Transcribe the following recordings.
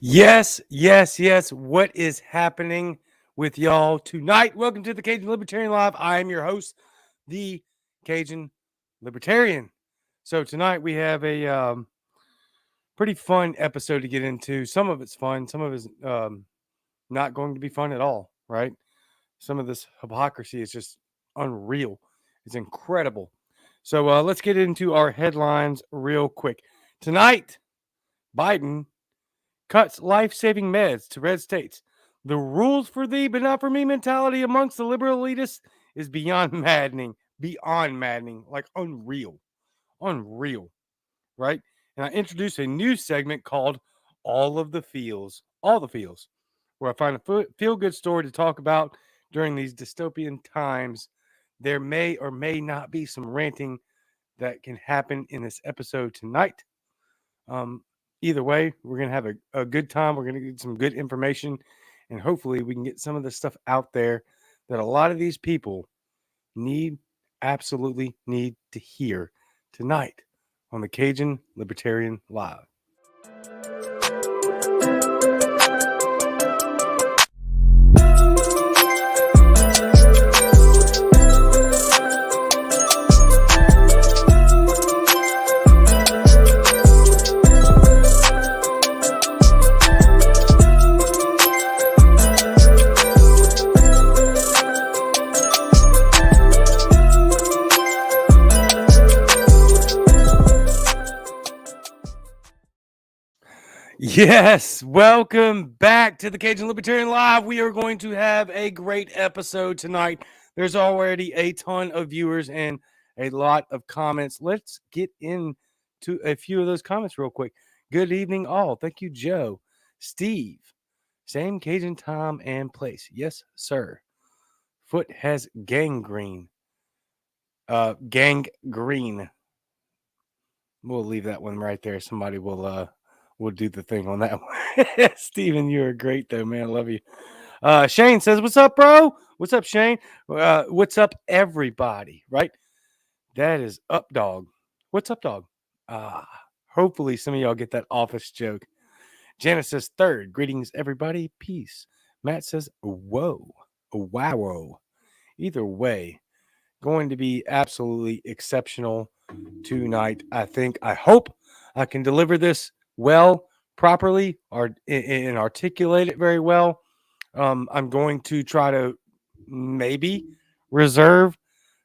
Yes. What is happening with y'all tonight? Welcome to the Cajun Libertarian Live. I am your host, the Cajun Libertarian. So tonight we have a pretty fun episode to get into. Some of it's fun, some of it's not going to be fun at all, right? Some of this hypocrisy is just unreal. It's incredible. So let's get into our headlines real quick. Tonight, Biden cuts life-saving meds to red states. The rules for thee, but not for me mentality amongst the liberal elitists is beyond maddening. Beyond maddening. Like unreal. Unreal. Right? And I introduced a new segment called All of the Feels. All the Feels. Where I find a feel-good story to talk about during these dystopian times. There may or may not be some ranting that can happen in this episode tonight. Either way, we're going to have a good time. We're going to get some good information, and hopefully we can get some of the stuff out there that a lot of these people absolutely need to hear tonight on the Cajun Libertarian Live. Yes, welcome back to the Cajun Libertarian Live. We are going to have a great episode tonight. There's already a ton of viewers and a lot of comments. Let's get into a few of those comments real quick. Good evening, all. Thank you, Joe. Steve, same Cajun time and place. Yes, sir. Foot has gangrene. Gangrene. We'll leave that one right there. Somebody will do the thing on that one. Steven, you're great though, man. I love you. Shane says, "What's up, bro? What's up, Shane? What's up, everybody?" Right? That is up, dog. What's up, dog? Hopefully some of y'all get that office joke. Janice says, "Third, greetings, everybody. Peace." Matt says, "Whoa, wow." Either way, going to be absolutely exceptional tonight. I hope I can deliver this well, properly, or and articulate it very well. I'm going to try to maybe reserve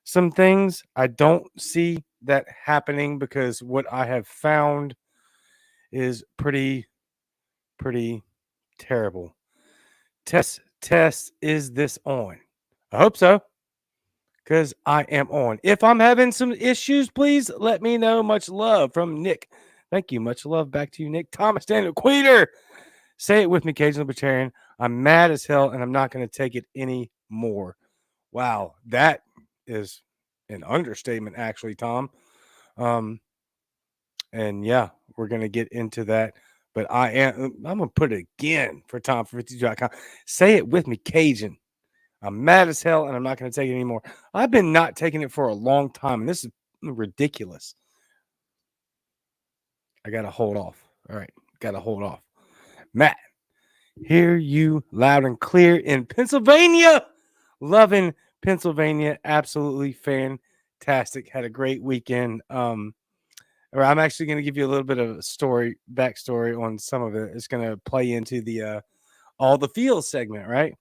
some things. I don't see that happening because what I have found is pretty terrible. Test, is this on? I hope so, because I am on. If I'm having some issues, please let me know. Much love from Nick. Thank you. Much love back to you, Nick. Thomas Daniel Queeter. Say it with me, Cajun Libertarian. I'm mad as hell, and I'm not going to take it anymore. Wow, that is an understatement, actually, Tom. And yeah, we're going to get into that. But I'm going to put it again for Tom for 52.com. Say it with me, Cajun. I'm mad as hell, and I'm not going to take it anymore. I've been not taking it for a long time, and this is ridiculous. I got to hold off. All right, got to hold off. Matt, hear you loud and clear in Pennsylvania. Loving Pennsylvania. Absolutely fantastic. Had a great weekend. I'm actually going to give you a little bit of a backstory on some of it. It's going to play into the all the feels segment, right?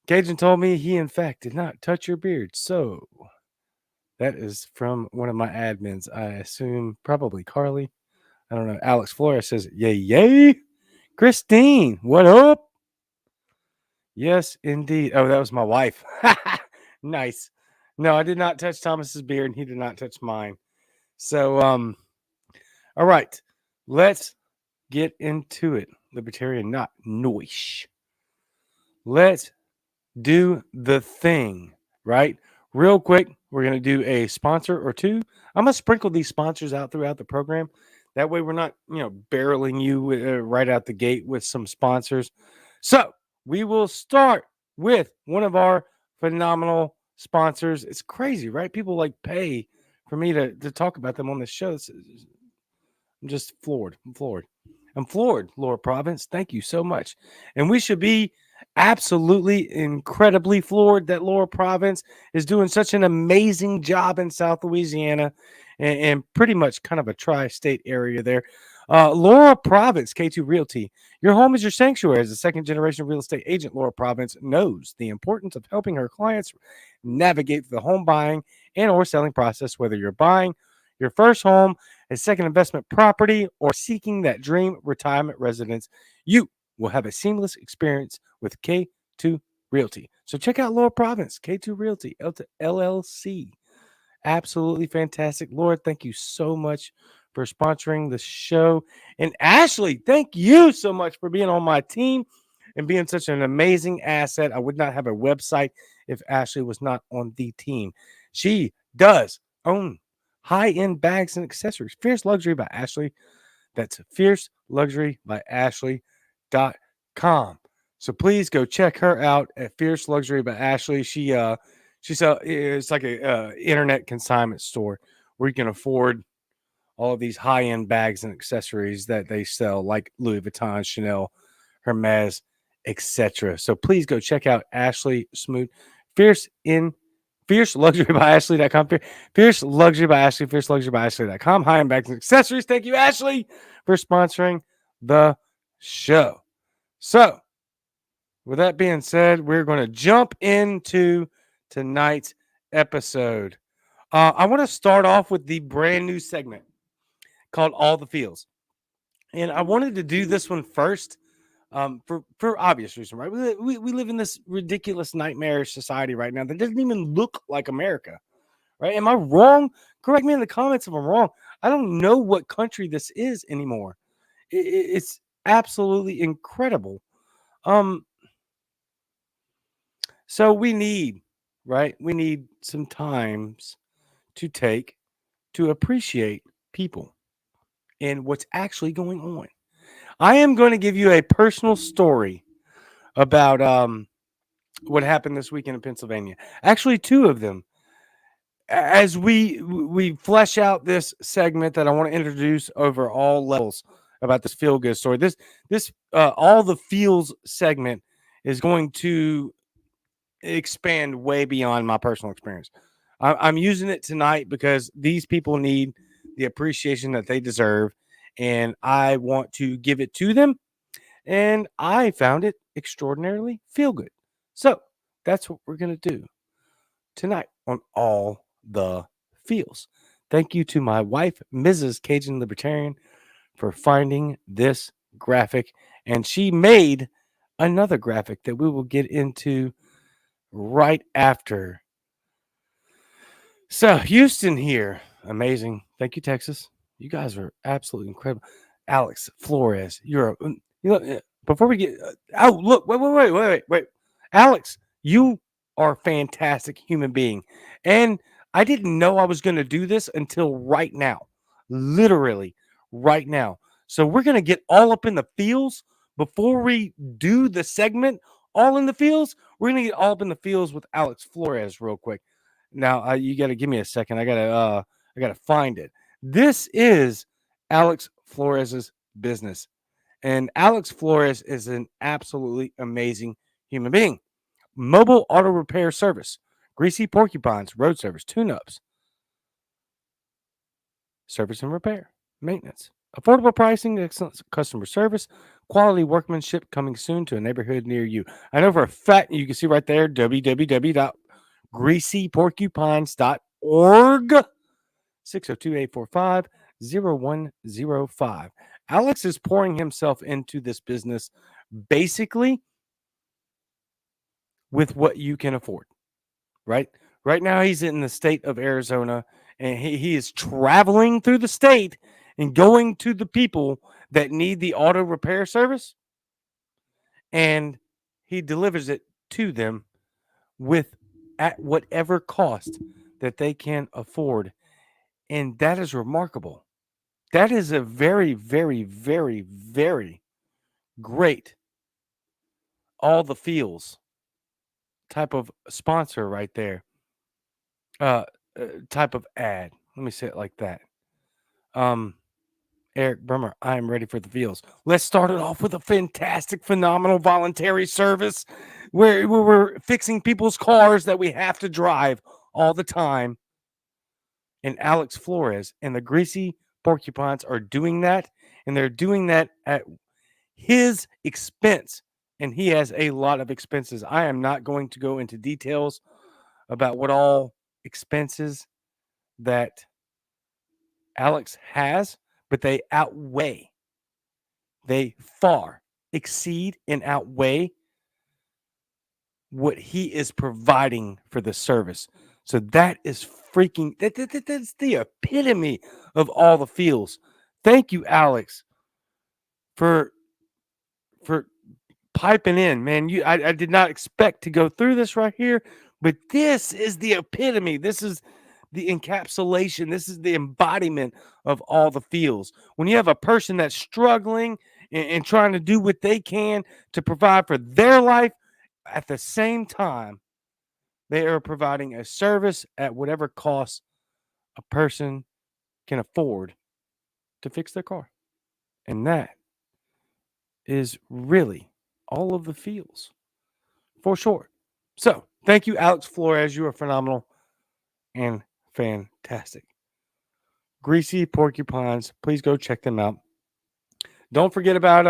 Cajun told me he, in fact, did not touch your beard. So that is from one of my admins. I assume probably Carly. I don't know. Alex Flores says, yay. Christine, what up? Yes, indeed. Oh, that was my wife. Nice. No, I did not touch Thomas's beard, and he did not touch mine. So, all right. Let's get into it. Libertarian, not noise. Let's do the thing, right? Real quick, we're going to do a sponsor or two. I'm going to sprinkle these sponsors out throughout the program. That way we're not, barreling you right out the gate with some sponsors. So we will start with one of our phenomenal sponsors. It's crazy, right? People pay for me to talk about them on the show. I'm just floored. I'm floored. I'm floored, Laura Province. Thank you so much. And we should be absolutely incredibly floored that Laura Province is doing such an amazing job in South Louisiana and pretty much kind of a tri-state area there. Laura Province, K2 Realty. Your home is your sanctuary. As a second-generation real estate agent, Laura Province knows the importance of helping her clients navigate the home buying and or selling process, whether you're buying your first home, a second investment property, or seeking that dream retirement residence. You will have a seamless experience with K2 Realty. So check out Laura Province, K2 Realty, LLC. Absolutely fantastic. Laura, thank you so much for sponsoring the show. And Ashley, thank you so much for being on my team and being such an amazing asset. I would not have a website if Ashley was not on the team. She does own high-end bags and accessories. Fierce Luxury by Ashley. That's fierceluxurybyashley.com. So please go check her out at Fierce Luxury by Ashley. It's like a internet consignment store where you can afford all of these high-end bags and accessories that they sell, like Louis Vuitton, Chanel, Hermes, etc. So please go check out Ashley Smoot. Fierce Luxury by Ashley.com. Fierce Luxury by Ashley. Fierce Luxury by Ashley.com. High-end bags and accessories. Thank you, Ashley, for sponsoring the show. So, with that being said, we're going to jump into tonight's episode. I want to start off with the brand new segment called All the Feels. And I wanted to do this one first for obvious reason, right? We live in this ridiculous nightmarish society right now that doesn't even look like America, right? Am I wrong? Correct me in the comments if I'm wrong. I don't know what country this is anymore. It's absolutely incredible. So we need, right? We need some times to take to appreciate people and what's actually going on. I am going to give you a personal story about what happened this weekend in Pennsylvania. Actually, two of them. As we flesh out this segment that I want to introduce over all levels about this feel good story. This all the feels segment is going to expand way beyond my personal experience. I'm using it tonight because these people need the appreciation that they deserve, and I want to give it to them. And I found it extraordinarily feel good. So that's what we're going to do tonight on All the Feels. Thank you to my wife, Mrs. Cajun Libertarian, for finding this graphic. And she made another graphic that we will get into right after. So, Houston here. Amazing. Thank you, Texas. You guys are absolutely incredible. Alex Flores, before we get look, wait. Alex, you are a fantastic human being. And I didn't know I was going to do this until right now. Literally right now. So we're going to get all up in the feels before we do the segment. All in the fields. We're going to get all up in the fields with Alex Flores real quick. Now, you got to give me a second. I got to find it. This is Alex Flores's business. And Alex Flores is an absolutely amazing human being. Mobile auto repair service, greasy porcupines, road service, tune-ups, service and repair, maintenance, affordable pricing, excellent customer service, quality workmanship coming soon to a neighborhood near you. I know for a fact, you can see right there, www.greasyporcupines.org, 602-845-0105. Alex is pouring himself into this business basically with what you can afford, right? Right now, he's in the state of Arizona, and he is traveling through the state and going to the people that need the auto repair service, and he delivers it to them at whatever cost that they can afford. And that is remarkable. That is a very, very, very, very great all the feels type of sponsor right there. Type of ad. Let me say it like that. Eric Brummer, I am ready for the feels. Let's start it off with a fantastic, phenomenal voluntary service where we're fixing people's cars that we have to drive all the time. And Alex Flores and the Greasy Porcupines are doing that, and they're doing that at his expense. And he has a lot of expenses. I am not going to go into details about what all expenses that Alex has, but they far exceed and outweigh what he is providing for the service. So that is that's the epitome of all the feels. Thank you, Alex, for piping in, man. I did not expect to go through this right here, but this is the epitome. This is the encapsulation. This is the embodiment of all the feels. When you have a person that's struggling and trying to do what they can to provide for their life, at the same time, they are providing a service at whatever cost a person can afford to fix their car. And that is really all of the feels for sure. So thank you, Alex Flores. You are phenomenal and fantastic. Greasy Porcupines, please go check them out. Don't forget about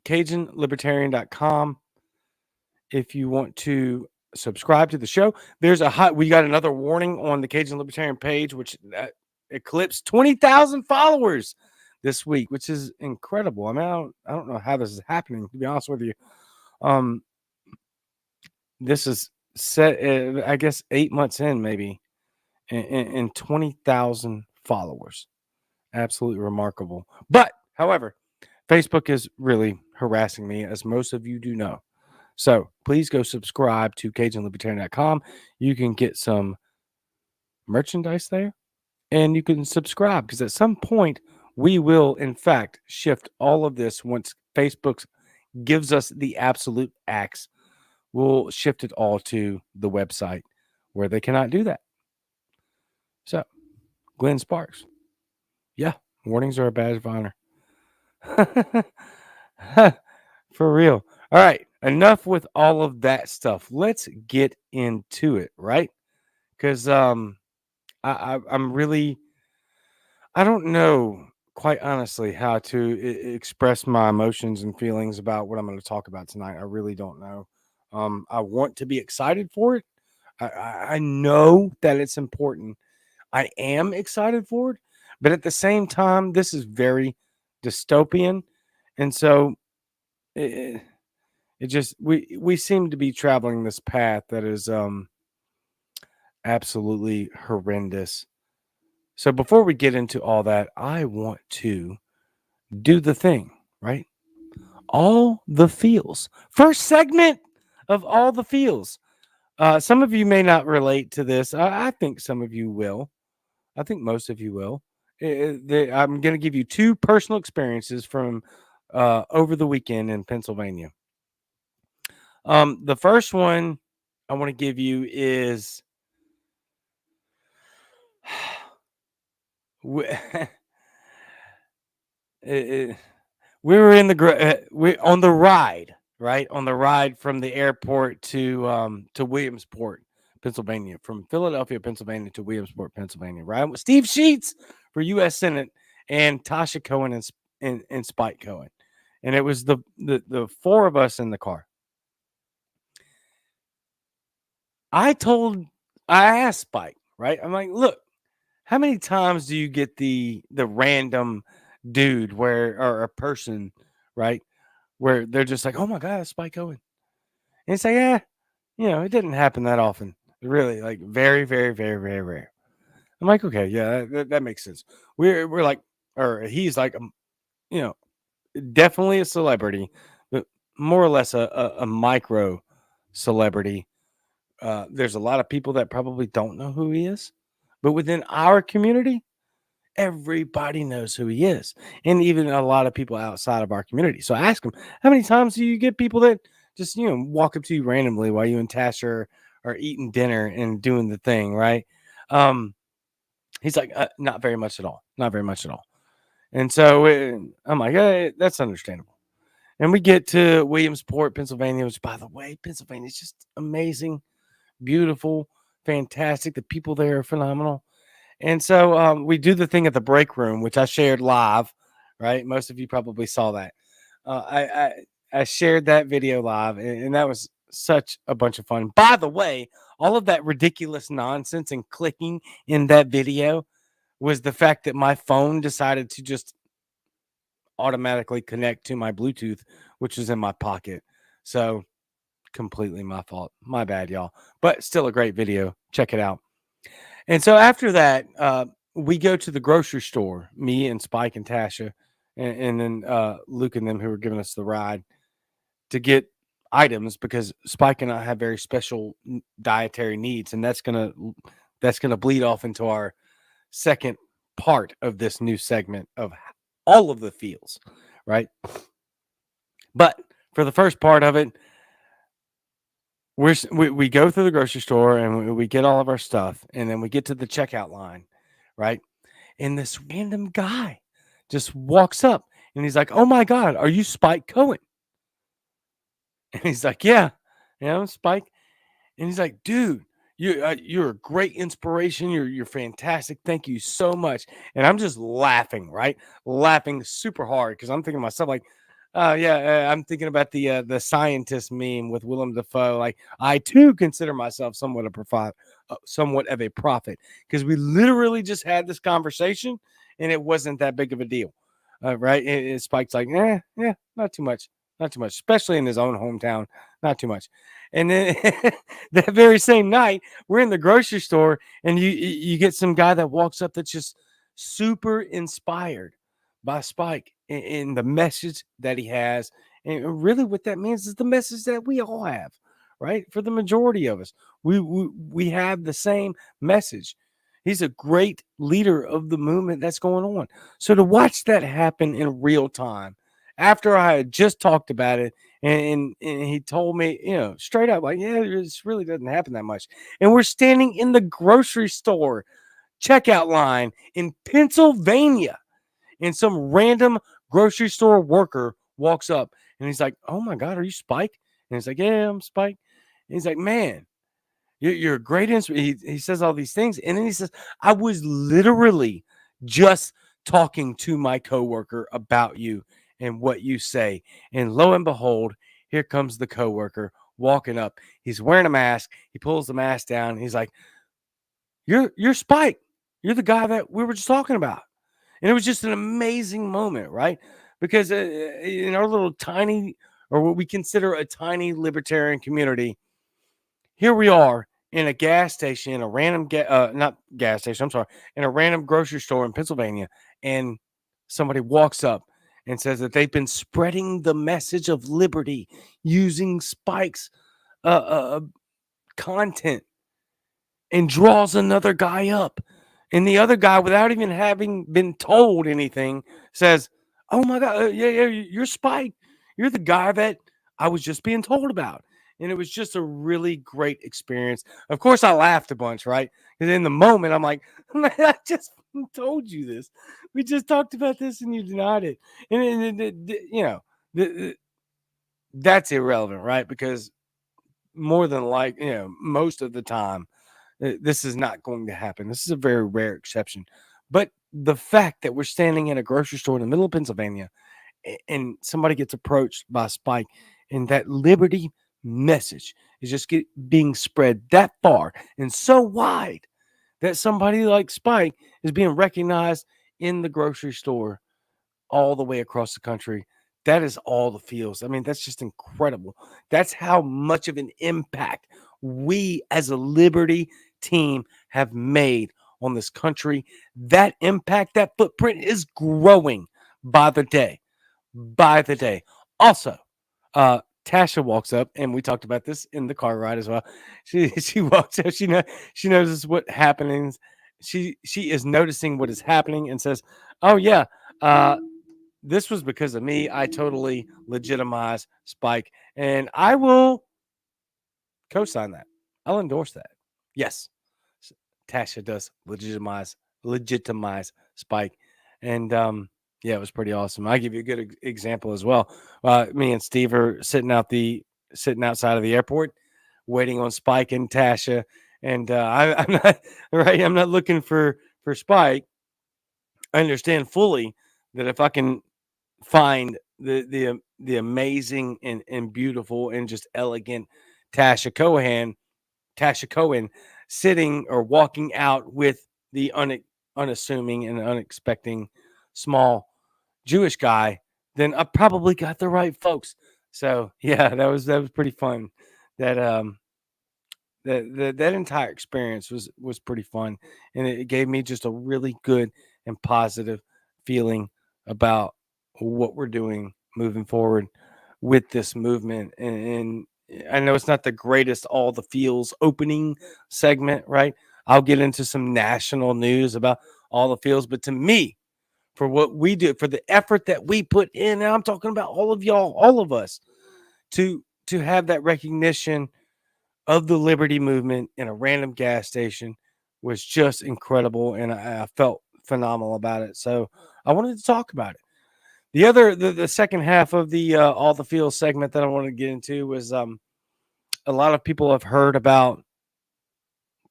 CajunLibertarian.com if you want to subscribe to the show. We got another warning on the Cajun Libertarian page, which eclipsed 20,000 followers this week, which is incredible. I mean, I don't know how this is happening, to be honest with you. This is set, I guess, 8 months in, maybe, and 20,000 followers. Absolutely remarkable. But, however, Facebook is really harassing me, as most of you do know. So please go subscribe to CajunLibertarian.com. You can get some merchandise there, and you can subscribe, because at some point we will, in fact, shift all of this once Facebook gives us the absolute axe. We'll shift it all to the website where they cannot do that. So, Glenn Sparks. Yeah, warnings are a badge of honor. For real. All right, enough with all of that stuff. Let's get into it, right? Because I'm really, I don't know, quite honestly, how to express my emotions and feelings about what I'm going to talk about tonight. I really don't know. I want to be excited for it. I know that it's important. I am excited for it, but at the same time, this is very dystopian, and so it just we seem to be traveling this path that is absolutely horrendous. So before we get into all that, I want to do the thing, right? All the feels. First segment of all the feels. Some of you may not relate to this. I think some of you will. I think most of you will. I'm going to give you two personal experiences from over the weekend in Pennsylvania. The first one I want to give you is we were in we on the ride, right? On the ride from the airport to Williamsport, Pennsylvania, from Philadelphia, Pennsylvania to Williamsport, Pennsylvania, right? With Steve Sheets for U.S. Senate and Tasha Cohen and Spike Cohen. And it was the four of us in the car. I asked Spike, right? I'm like, look, how many times do you get the random dude or a person, right, where they're just like, oh my God, it's Spike Cohen. And it's like, yeah, it didn't happen that often. Really, like very, very, very, very rare. I'm like, okay, yeah, that makes sense. We're like, or he's like, definitely a celebrity, but more or less a micro celebrity. There's a lot of people that probably don't know who he is, but within our community, everybody knows who he is, and even a lot of people outside of our community. So I ask him, how many times do you get people that just walk up to you randomly while you and Tasha are eating dinner and doing the thing, right? He's like, not very much at all, not very much at all. And so I'm like, hey, that's understandable. And we get to Williamsport, Pennsylvania, which, by the way, Pennsylvania is just amazing, beautiful, fantastic. The people there are phenomenal. And so we do the thing at the break room, which I shared live, right? Most of you probably saw that. Uh, I, I I shared that video live, and that was such a bunch of fun. By the way, all of that ridiculous nonsense and clicking in that video was the fact that my phone decided to just automatically connect to my Bluetooth, which was in my pocket. So completely my fault. My bad, y'all. But still a great video. Check it out. And so after that, we go to the grocery store, me and Spike and Tasha, and then Luke and them who were giving us the ride to get items because Spike and I have very special dietary needs, and that's gonna bleed off into our second part of this new segment of all of the feels, right? But for the first part of it, we go through the grocery store and we get all of our stuff, and then we get to the checkout line, right? And this random guy just walks up and he's like, "Oh my God, are you Spike Cohen?" And he's like, "Yeah, I'm Spike." And he's like, "Dude, you're a great inspiration. You're fantastic. Thank you so much." And I'm just laughing, right? Laughing super hard because I'm thinking to myself like, "Oh yeah, I'm thinking about the scientist meme with Willem Dafoe. Like I too consider myself somewhat of a prophet because we literally just had this conversation and it wasn't that big of a deal, right?" Spike's like, yeah, not too much, not too much, especially in his own hometown, not too much. And then that very same night, we're in the grocery store, and you get some guy that walks up that's just super inspired by Spike in the message that he has, and really what that means is the message that we all have, right? For the majority of us, we have the same message. He's a great leader of the movement that's going on. So to watch that happen in real time, after I had just talked about it and he told me, straight up, like, yeah, this really doesn't happen that much. And we're standing in the grocery store checkout line in Pennsylvania, and some random grocery store worker walks up and he's like, "Oh my God, are you Spike?" And he's like, "Yeah, I'm Spike." And he's like, "Man, you're a great he says all these things, and then he says, "I was literally just talking to my coworker about you and what you say." And lo and behold, here comes the coworker walking up. He's wearing a mask. He pulls the mask down. He's like, "You're Spike. You're the guy that we were just talking about." And it was just an amazing moment, right? Because in our little tiny, or what we consider a tiny libertarian community, here we are in a gas station, in a random not gas station, I'm sorry, in a random grocery store in Pennsylvania, and somebody walks up and says that they've been spreading the message of liberty using Spike's content, and draws another guy up. And the other guy, without even having been told anything, says, "Oh my God, yeah, you're Spike. You're the guy that I was just being told about." And it was just a really great experience. Of course, I laughed a bunch, right? Because in the moment, I'm like, "Man, I just told you this. We just talked about this and you denied it." And that's irrelevant, right? Because more than most of the time, this is not going to happen. This is a very rare exception. But the fact that we're standing in a grocery store in the middle of Pennsylvania and somebody gets approached by Spike, and that liberty message is just being spread that far and so wide that somebody like Spike is being recognized in the grocery store all the way across the country. That is all the feels. I mean, that's just incredible. That's how much of an impact we as a Liberty team have made on this country. That impact, that footprint is growing by the day. By the day. Also, Tasha walks up, and we talked about this in the car ride as well. She walks up, she notices what happenings. She is noticing what is happening and says, "Oh yeah, this was because of me. I totally legitimize Spike, and I will co-sign that. I'll endorse that. Yes, Tasha does legitimize Spike, and Yeah, it was pretty awesome. I give you a good example as well. Me and Steve are sitting outside of the airport, waiting on Spike and Tasha. And I'm not right. I'm not looking for Spike. I understand fully that if I can find the amazing and beautiful and just elegant Tasha Cohen, Tasha Cohen sitting or walking out with the unassuming and unexpecting small Jewish guy, then I probably got the right folks. So yeah, that was pretty fun. That that entire experience was pretty fun, and it gave me just a really good and positive feeling about what we're doing moving forward with this movement. And I know it's not the greatest all the feels opening segment, right? I'll get into some national news about all the feels, but to me, for what we do, for the effort that we put in, and I'm talking about all of y'all, all of us, to have that recognition of the Liberty movement in a random gas station was just incredible, and I felt phenomenal about it. So I wanted to talk about it. The second half of the all the feels segment that I wanted to get into was a lot of people have heard about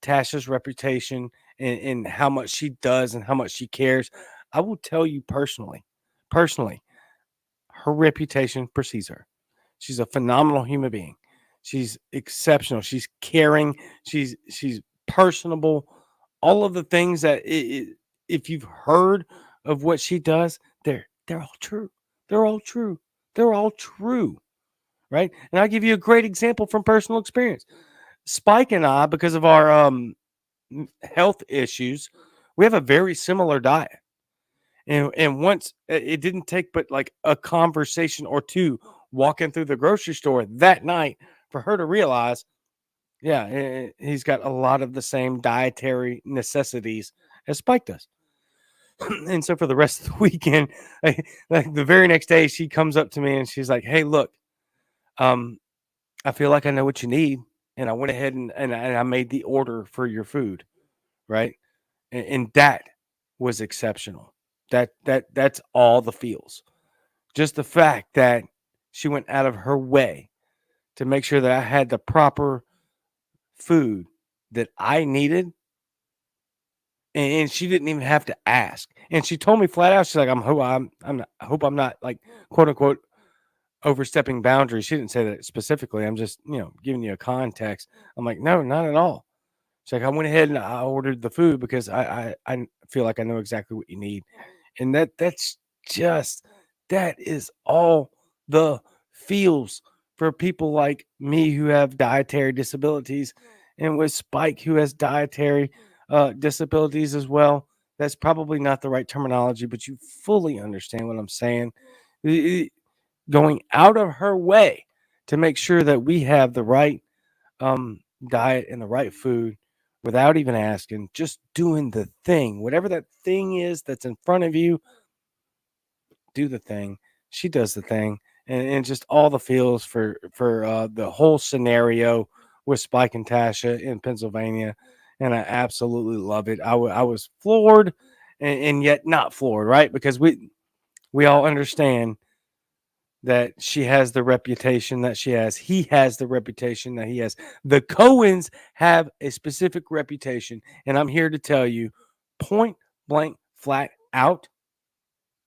Tasha's reputation and how much she does and how much she cares. I will tell you personally, her reputation precedes her. She's a phenomenal human being. She's exceptional. She's caring. She's personable. All of the things that if you've heard of what she does, they're all true. They're all true. They're all true, right? And I'll give you a great example from personal experience. Spike and I, because of our health issues, we have a very similar diet. And once it didn't take but like a conversation or two walking through the grocery store that night for her to realize, yeah, he's got a lot of the same dietary necessities as Spike does. And so for the rest of the weekend, like the very next day, she comes up to me and she's like, "Hey, look, um, I feel like I know what you need, and I went ahead and I made the order for your food, right?" And that was exceptional. That's all the feels. Just the fact that she went out of her way to make sure that I had the proper food that I needed, and she didn't even have to ask. And she told me flat out, she's like, I hope I'm not like quote unquote overstepping boundaries. She didn't say that specifically. I'm just giving you a context. I'm like, no, not at all. She's like, I went ahead and I ordered the food because I feel like I know exactly what you need. And that's just that is all the feels for people like me who have dietary disabilities, and with Spike who has dietary disabilities as well. That's probably not the right terminology, but you fully understand what I'm saying. Going out of her way to make sure that we have the right diet and the right food without even asking, just doing the thing, whatever that thing is that's in front of you, do the thing. She does the thing, and just all the feels for the whole scenario with Spike and Tasha in Pennsylvania, and I absolutely love it. I was floored, and yet not floored, right? Because we all understand that she has the reputation that she has. He has the reputation that he has. The Cohens have a specific reputation, and I'm here to tell you, point blank, flat out,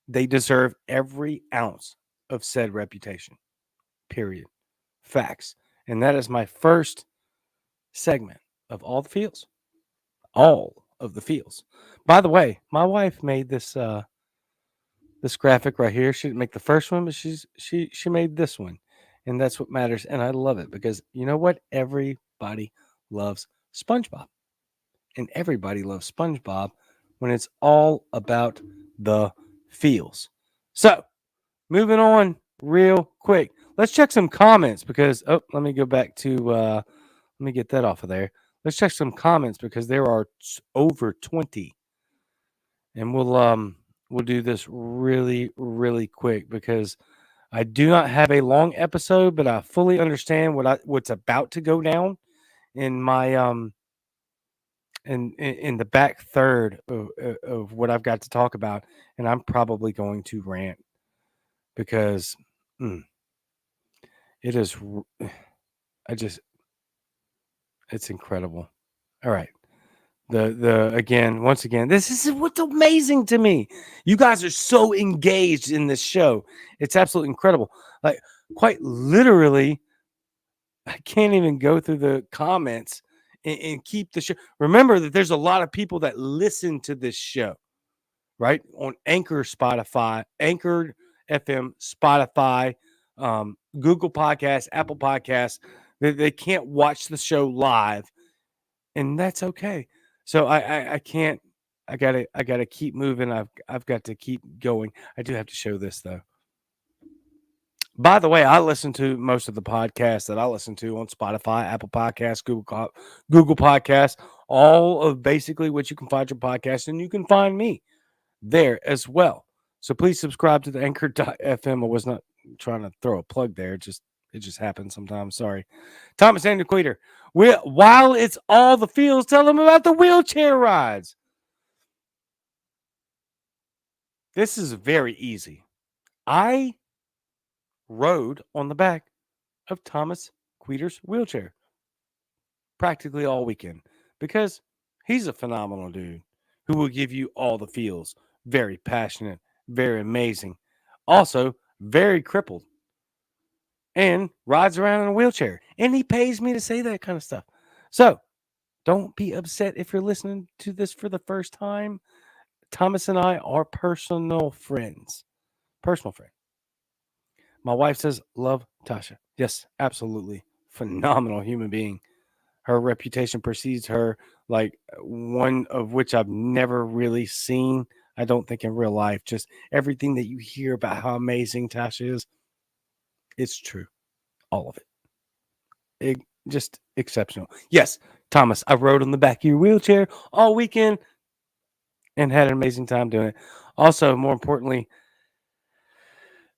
they deserve every ounce of said reputation. Period. Facts. And that is my first segment of all the feels. All of the feels. By the way, my wife made this graphic right here. She didn't make the first one, but she made this one. And that's what matters. And I love it because you know what? Everybody loves SpongeBob. And everybody loves SpongeBob when it's all about the feels. So moving on real quick. Let's check some comments because let me go back to let me get that off of there. Let's check some comments because there are over 20. And we'll do this really really quick because I do not have a long episode, but I fully understand what's about to go down in my and in the back third of what I've got to talk about, and I'm probably going to rant because it is. I just, it's incredible. All right. Once again, this is what's amazing to me. You guys are so engaged in this show. It's absolutely incredible. Like, quite literally, I can't even go through the comments and keep the show. Remember that there's a lot of people that listen to this show, right? On Anchor, Spotify, Anchor FM, Spotify, Google Podcasts, Apple Podcasts. They can't watch the show live, and that's okay. So I can't. I gotta keep moving. I've got to keep going. I do have to show this though. By the way, I listen to most of the podcasts that I listen to on Spotify, Apple Podcasts, Google Podcasts, all of basically what you can find your podcast, and you can find me there as well. So please subscribe to the Anchor.fm. I was not trying to throw a plug there. It just happens sometimes. Sorry. Thomas Andrew Queter. While it's all the feels, tell them about the wheelchair rides. This is very easy. I rode on the back of Thomas Queter's wheelchair practically all weekend because he's a phenomenal dude who will give you all the feels. Very passionate, very amazing. Also, very crippled and rides around in a wheelchair. And he pays me to say that kind of stuff. So don't be upset if you're listening to this for the first time. Thomas and I are personal friends. Personal friend. My wife says, love Tasha. Yes, absolutely. Phenomenal human being. Her reputation precedes her, like one of which I've never really seen. I don't think in real life. Just everything that you hear about how amazing Tasha is, it's true. All of it. Just exceptional. Yes, Thomas, I rode on the back of your wheelchair all weekend and had an amazing time doing it. Also, more importantly,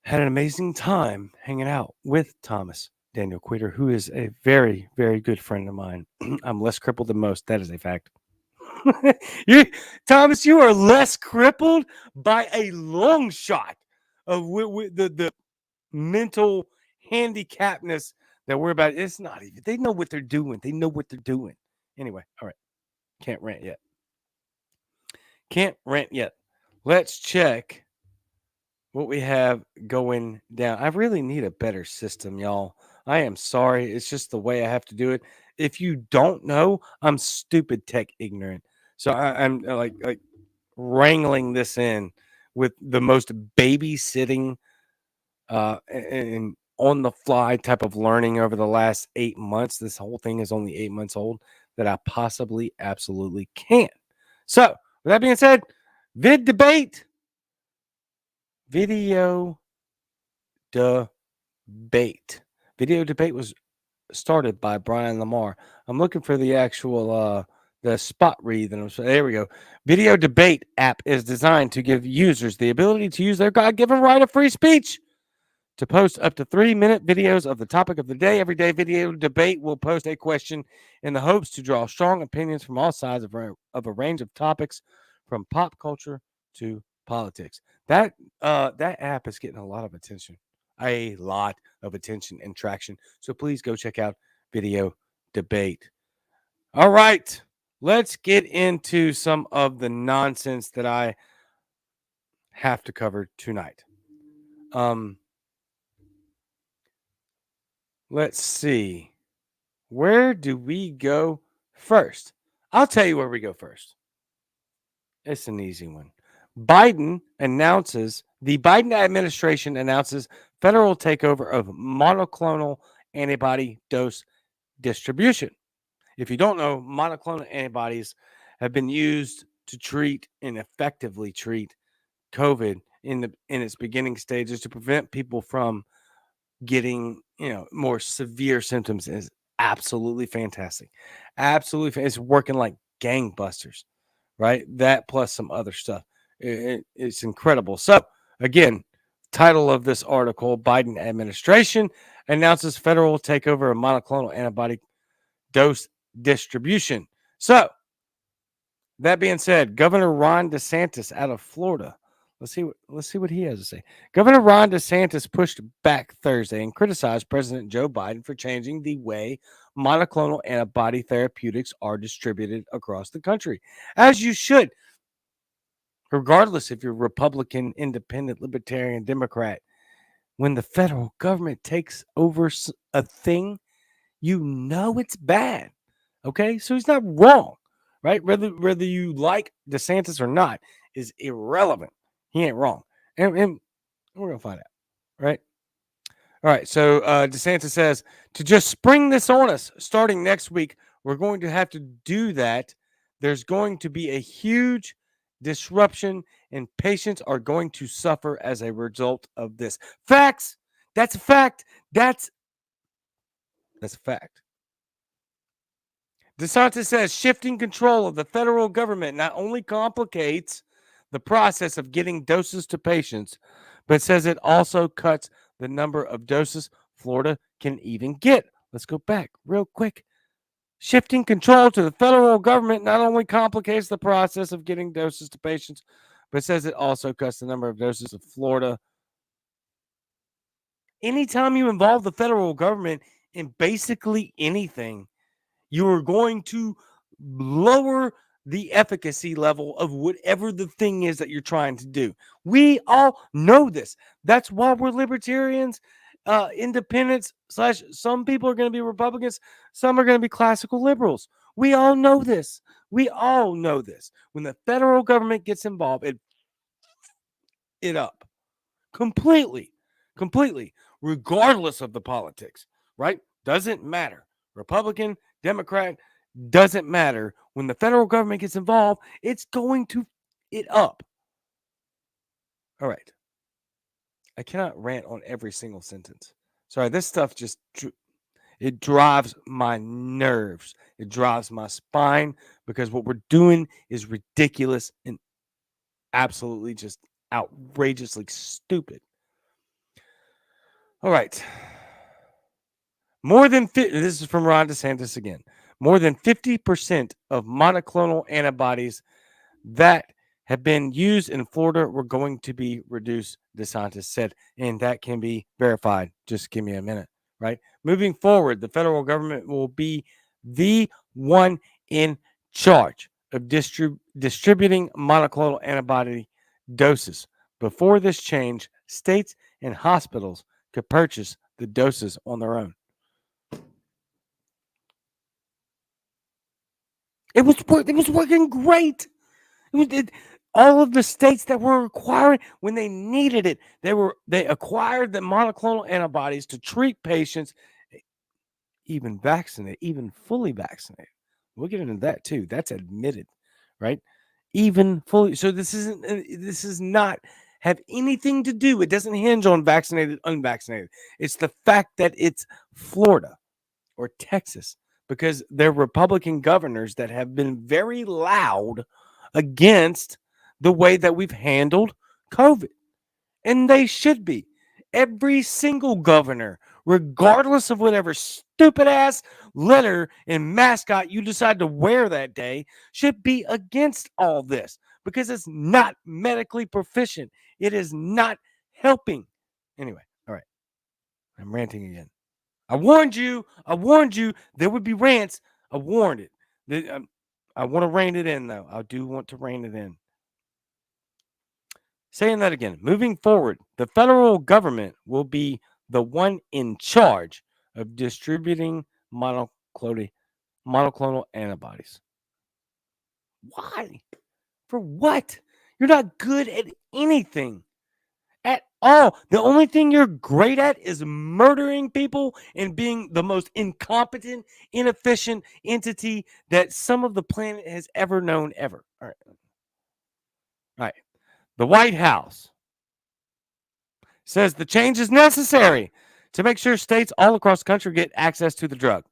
had an amazing time hanging out with Thomas Daniel Queter, who is a very, very good friend of mine. I'm less crippled than most. That is a fact. Thomas, you are less crippled by a long shot of the mental handicapness that we're about. It's not even. They know what they're doing. They know what they're doing. Anyway, all right. Can't rant yet. Can't rant yet. Let's check what we have going down. I really need a better system, y'all. I am sorry. It's just the way I have to do it. If you don't know, I'm stupid tech ignorant. So I'm like wrangling this in with the most babysitting and on the fly type of learning over the last 8 months. This whole thing is only 8 months old that I possibly absolutely can. So with that being said, video debate was started by Brian Lamar. I'm looking for the actual the spot read. There we go. Video debate app is designed to give users the ability to use their God-given right of free speech to post up to 3-minute videos of the topic of the day. Every day, Video Debate will post a question in the hopes to draw strong opinions from all sides of a range of topics, from pop culture to politics. That app is getting a lot of attention, and traction. So please go check out Video Debate. All right, let's get into some of the nonsense that I have to cover tonight. Let's see. Where do we go first? I'll tell you where we go first. It's an easy one. The Biden administration announces federal takeover of monoclonal antibody dose distribution. If you don't know, monoclonal antibodies have been used to treat and effectively treat COVID in its beginning stages to prevent people from getting more severe symptoms. Is absolutely fantastic. It's working like gangbusters, right? That plus some other stuff. It's incredible. So again, title of this article: Biden administration announces federal takeover of monoclonal antibody dose distribution. So That being said, Governor Ron DeSantis out of Florida. Let's see what he has to say. Governor Ron DeSantis pushed back Thursday and criticized President Joe Biden for changing the way monoclonal antibody therapeutics are distributed across the country. As you should, regardless if you're Republican, Independent, Libertarian, Democrat. When the federal government takes over a thing, you know it's bad. Okay, so he's not wrong, right? Whether you like DeSantis or not is irrelevant. He ain't wrong, and we're gonna find out, right? All right. So DeSantis says to just spring this on us starting next week, we're going to have to do that. There's going to be a huge disruption, and patients are going to suffer as a result of this. Facts. That's a fact. That's a fact. DeSantis says shifting control of the federal government not only complicates the process of getting doses to patients, but says it also cuts the number of doses Florida can even get. Let's go back real quick. Shifting control to the federal government not only complicates the process of getting doses to patients, but says it also cuts the number of doses of Florida. Anytime you involve the federal government in basically anything, you are going to lower the efficacy level of whatever the thing is that you're trying to do. We all know this. That's why we're libertarians, independents, slash some people are going to be Republicans, some are going to be classical liberals. We all know this. We all know this. When the federal government gets involved, it up completely, regardless of the politics, right? Doesn't matter. Republican, Democrat, doesn't matter. When the federal government gets involved, it's going to it up. All right. I cannot rant on every single sentence. Sorry, this stuff just it drives my nerves. It drives my spine because what we're doing is ridiculous and absolutely just outrageously stupid. All right. This is from Ron DeSantis again. More than 50% of monoclonal antibodies that have been used in Florida were going to be reduced, DeSantis said, and that can be verified. Just give me a minute, right? Moving forward, the federal government will be the one in charge of distributing monoclonal antibody doses. Before this change, states and hospitals could purchase the doses on their own. It was working great. All of the states that were requiring when they needed it, they acquired the monoclonal antibodies to treat patients, even vaccinated, even fully vaccinated. We'll get into that too. That's admitted, right? Even fully. So this is not have anything to do. It doesn't hinge on vaccinated, unvaccinated. It's the fact that it's Florida or Texas, because they're Republican governors that have been very loud against the way that we've handled COVID. And they should be. Every single governor, regardless of whatever stupid ass letter and mascot you decide to wear that day, should be against all this because it's not medically proficient. It is not helping. Anyway, all right. I'm ranting again. I warned you. There would be rants. I warned it. I want to rein it in, though. I do want to rein it in. Saying that again. Moving forward, the federal government will be the one in charge of distributing monoclonal antibodies. Why? For what? You're not good at anything. At all. The only thing you're great at is murdering people and being the most incompetent, inefficient entity that some of the planet has ever known ever. All right. All right. The White House says the change is necessary to make sure states all across the country get access to the drug.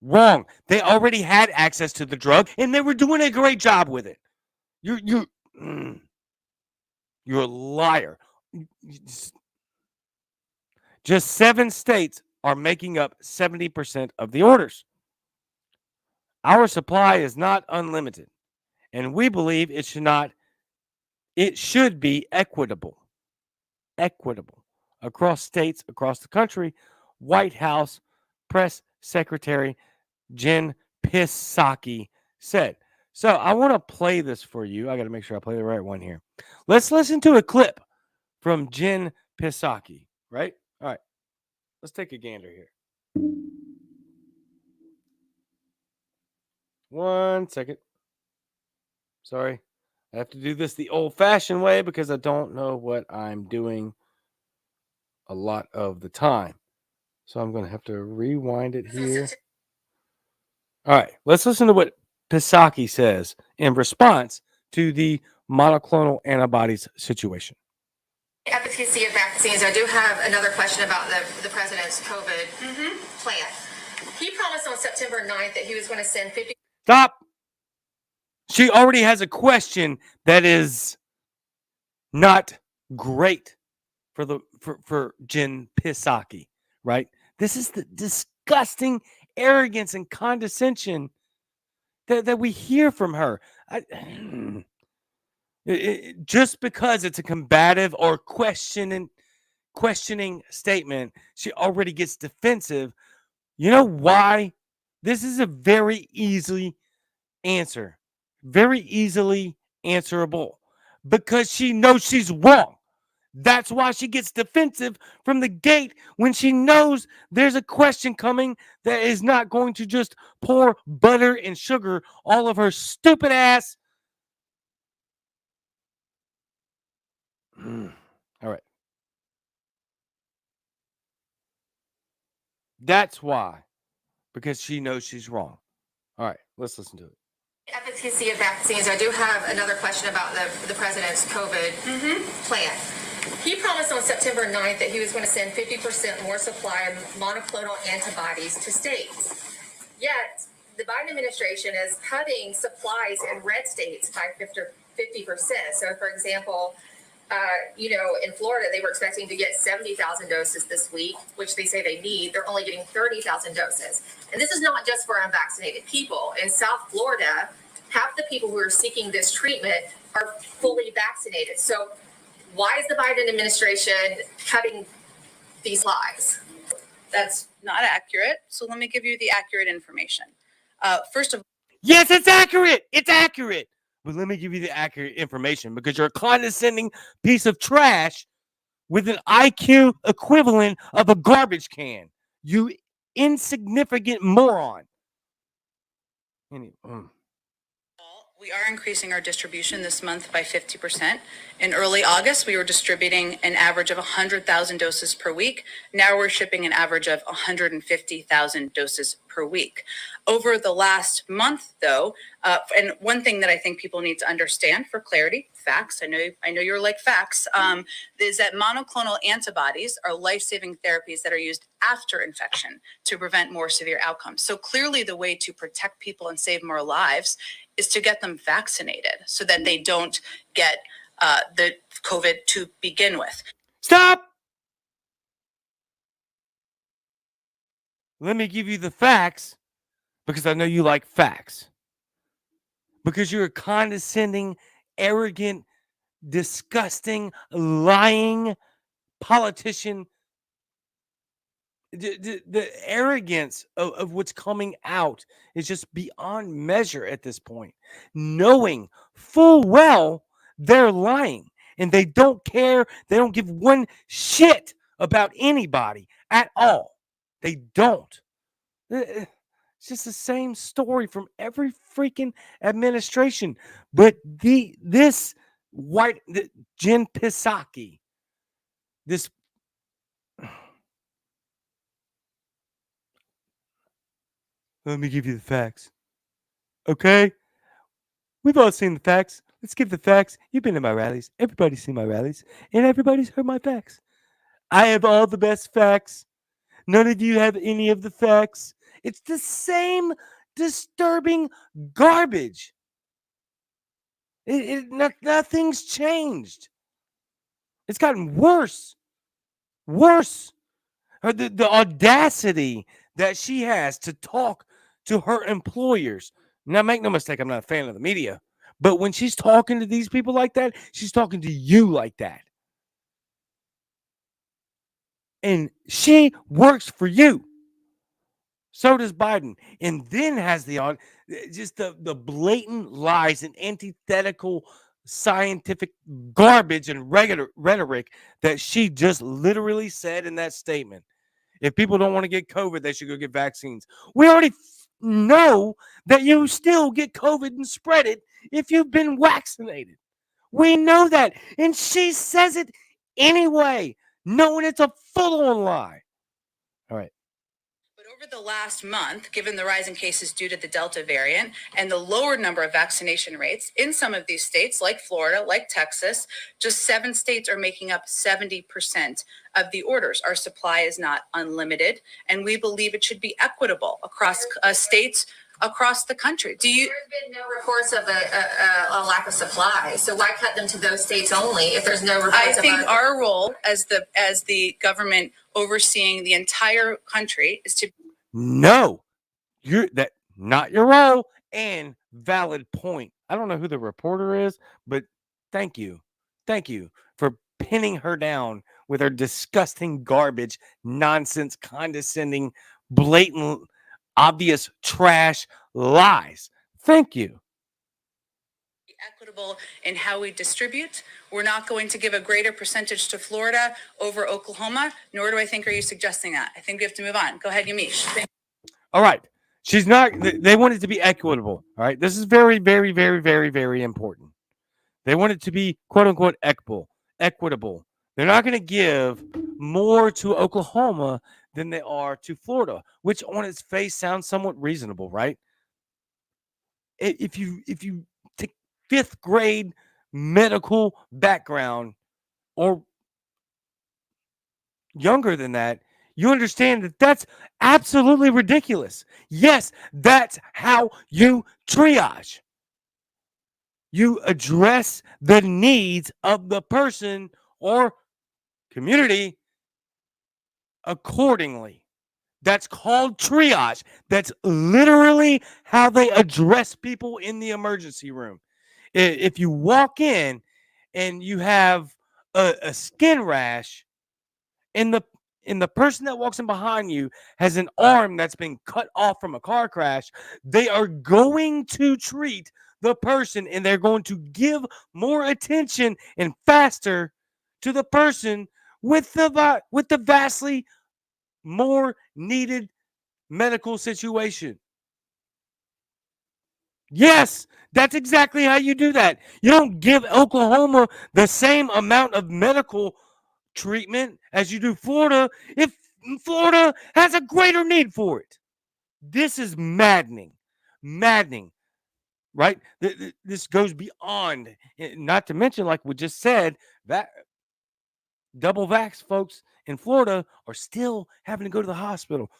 Wrong. They already had access to the drug and they were doing a great job with it. You're a liar. Just 7 states are making up 70% of the orders. Our supply is not unlimited, and we believe it should be equitable across states, across the country. White House Press Secretary Jen Psaki said. So I want to play this for you. I got to make sure I play the right one here. Let's listen to a clip from Jen Psaki, right? All right. Let's take a gander here. 1 second. Sorry. I have to do this the old-fashioned way because I don't know what I'm doing a lot of the time. So I'm going to have to rewind it here. All right. Let's listen to what Psaki says in response to the monoclonal antibodies situation. Efficacy of vaccines. I do have another question about the president's COVID plan. He promised on September 9th that he was going to send 50. Stop. She already has a question that is not great for Jen Psaki, right? This is the disgusting arrogance and condescension that we hear from her. Just because it's a combative or questioning statement, she already gets defensive. You know why? This is a very easily answerable, because she knows she's wrong. That's why she gets defensive from the gate when she knows there's a question coming that is not going to just pour butter and sugar all of her stupid ass. All right. That's why. Because she knows she's wrong. All right, let's listen to it. Efficacy of vaccines. I do have another question about the president's COVID plan. He promised on September 9th that he was going to send 50% more supply of monoclonal antibodies to states. Yet, the Biden administration is cutting supplies in red states by 50%. So, for example, in Florida, they were expecting to get 70,000 doses this week, which they say they need. They're only getting 30,000 doses. And this is not just for unvaccinated people. In South Florida, half the people who are seeking this treatment are fully vaccinated. So why is the Biden administration cutting these lives? That's not accurate. So let me give you the accurate information. First of all, yes, it's accurate. It's accurate. But let me give you the accurate information, because you're a condescending piece of trash with an IQ equivalent of a garbage can. You insignificant moron. Anyway, we are increasing our distribution this month by 50%. In early August, we were distributing an average of 100,000 doses per week. Now we're shipping an average of 150,000 doses per week. Over the last month, though, and one thing that I think people need to understand for clarity, facts, I know you're like facts, is that monoclonal antibodies are life-saving therapies that are used after infection to prevent more severe outcomes. So clearly the way to protect people and save more lives is to get them vaccinated so that they don't get the COVID to begin with. stop. Let me give you the facts, because I know you like facts. Because you're a condescending, arrogant, disgusting, lying politician. The arrogance of what's coming out is just beyond measure at this point, knowing full well they're lying and they don't care. They don't give one shit about anybody at all. They don't. It's just the same story from every freaking administration. But this Jen Psaki, this let me give you the facts. Okay? We've all seen the facts. Let's give the facts. You've been to my rallies. Everybody's seen my rallies. And everybody's heard my facts. I have all the best facts. None of you have any of the facts. It's the same disturbing garbage. Nothing's changed. It's gotten worse. Worse. The audacity that she has to talk to her employers. Now, make no mistake, I'm not a fan of the media, but when she's talking to these people like that, she's talking to you like that. And she works for you. So does Biden. And then has just the blatant lies and antithetical scientific garbage and rhetoric that she just literally said in that statement. If people don't want to get COVID, they should go get vaccines. We already know that you still get COVID and spread it if you've been vaccinated. We know that. And she says it anyway, knowing it's a full-on lie. All right. But over the last month, given the rise in cases due to the Delta variant and the lower number of vaccination rates in some of these states, like Florida, like Texas, just 7 states are making up 70% of the orders. Our supply is not unlimited, and we believe it should be equitable across states across the country. There's been no reports of a lack of supply, so why cut them to those states only if there's no reports? I think our role as the government overseeing the entire country is to No, not your role. And valid point. I don't know who the reporter is, but thank you for pinning her down with her disgusting garbage, nonsense, condescending, blatant, obvious trash lies. Thank you. Equitable in how we distribute. We're not going to give a greater percentage to Florida over Oklahoma, nor do I think are you suggesting that. I think we have to move on. Go ahead, Yamiche. All right. She's not, they want it to be equitable. All right. This is very, very, very, very, very important. They want it to be quote unquote equitable. They're not going to give more to Oklahoma than they are to Florida, which on its face sounds somewhat reasonable, right? If you take 5th grade medical background or younger than that, you understand that that's absolutely ridiculous. Yes, that's how you triage. You address the needs of the person or community accordingly. That's called triage. That's literally how they address people in the emergency room. If you walk in and you have a skin rash and the person that walks in behind you has an arm that's been cut off from a car crash, they are going to treat the person and they're going to give more attention and faster to the person with the vastly more needed medical situation. Yes, that's exactly how you do that. You don't give Oklahoma the same amount of medical treatment as you do Florida if Florida has a greater need for it. This is maddening, right? This goes beyond, not to mention, like we just said, that double vax folks in Florida are still having to go to the hospital.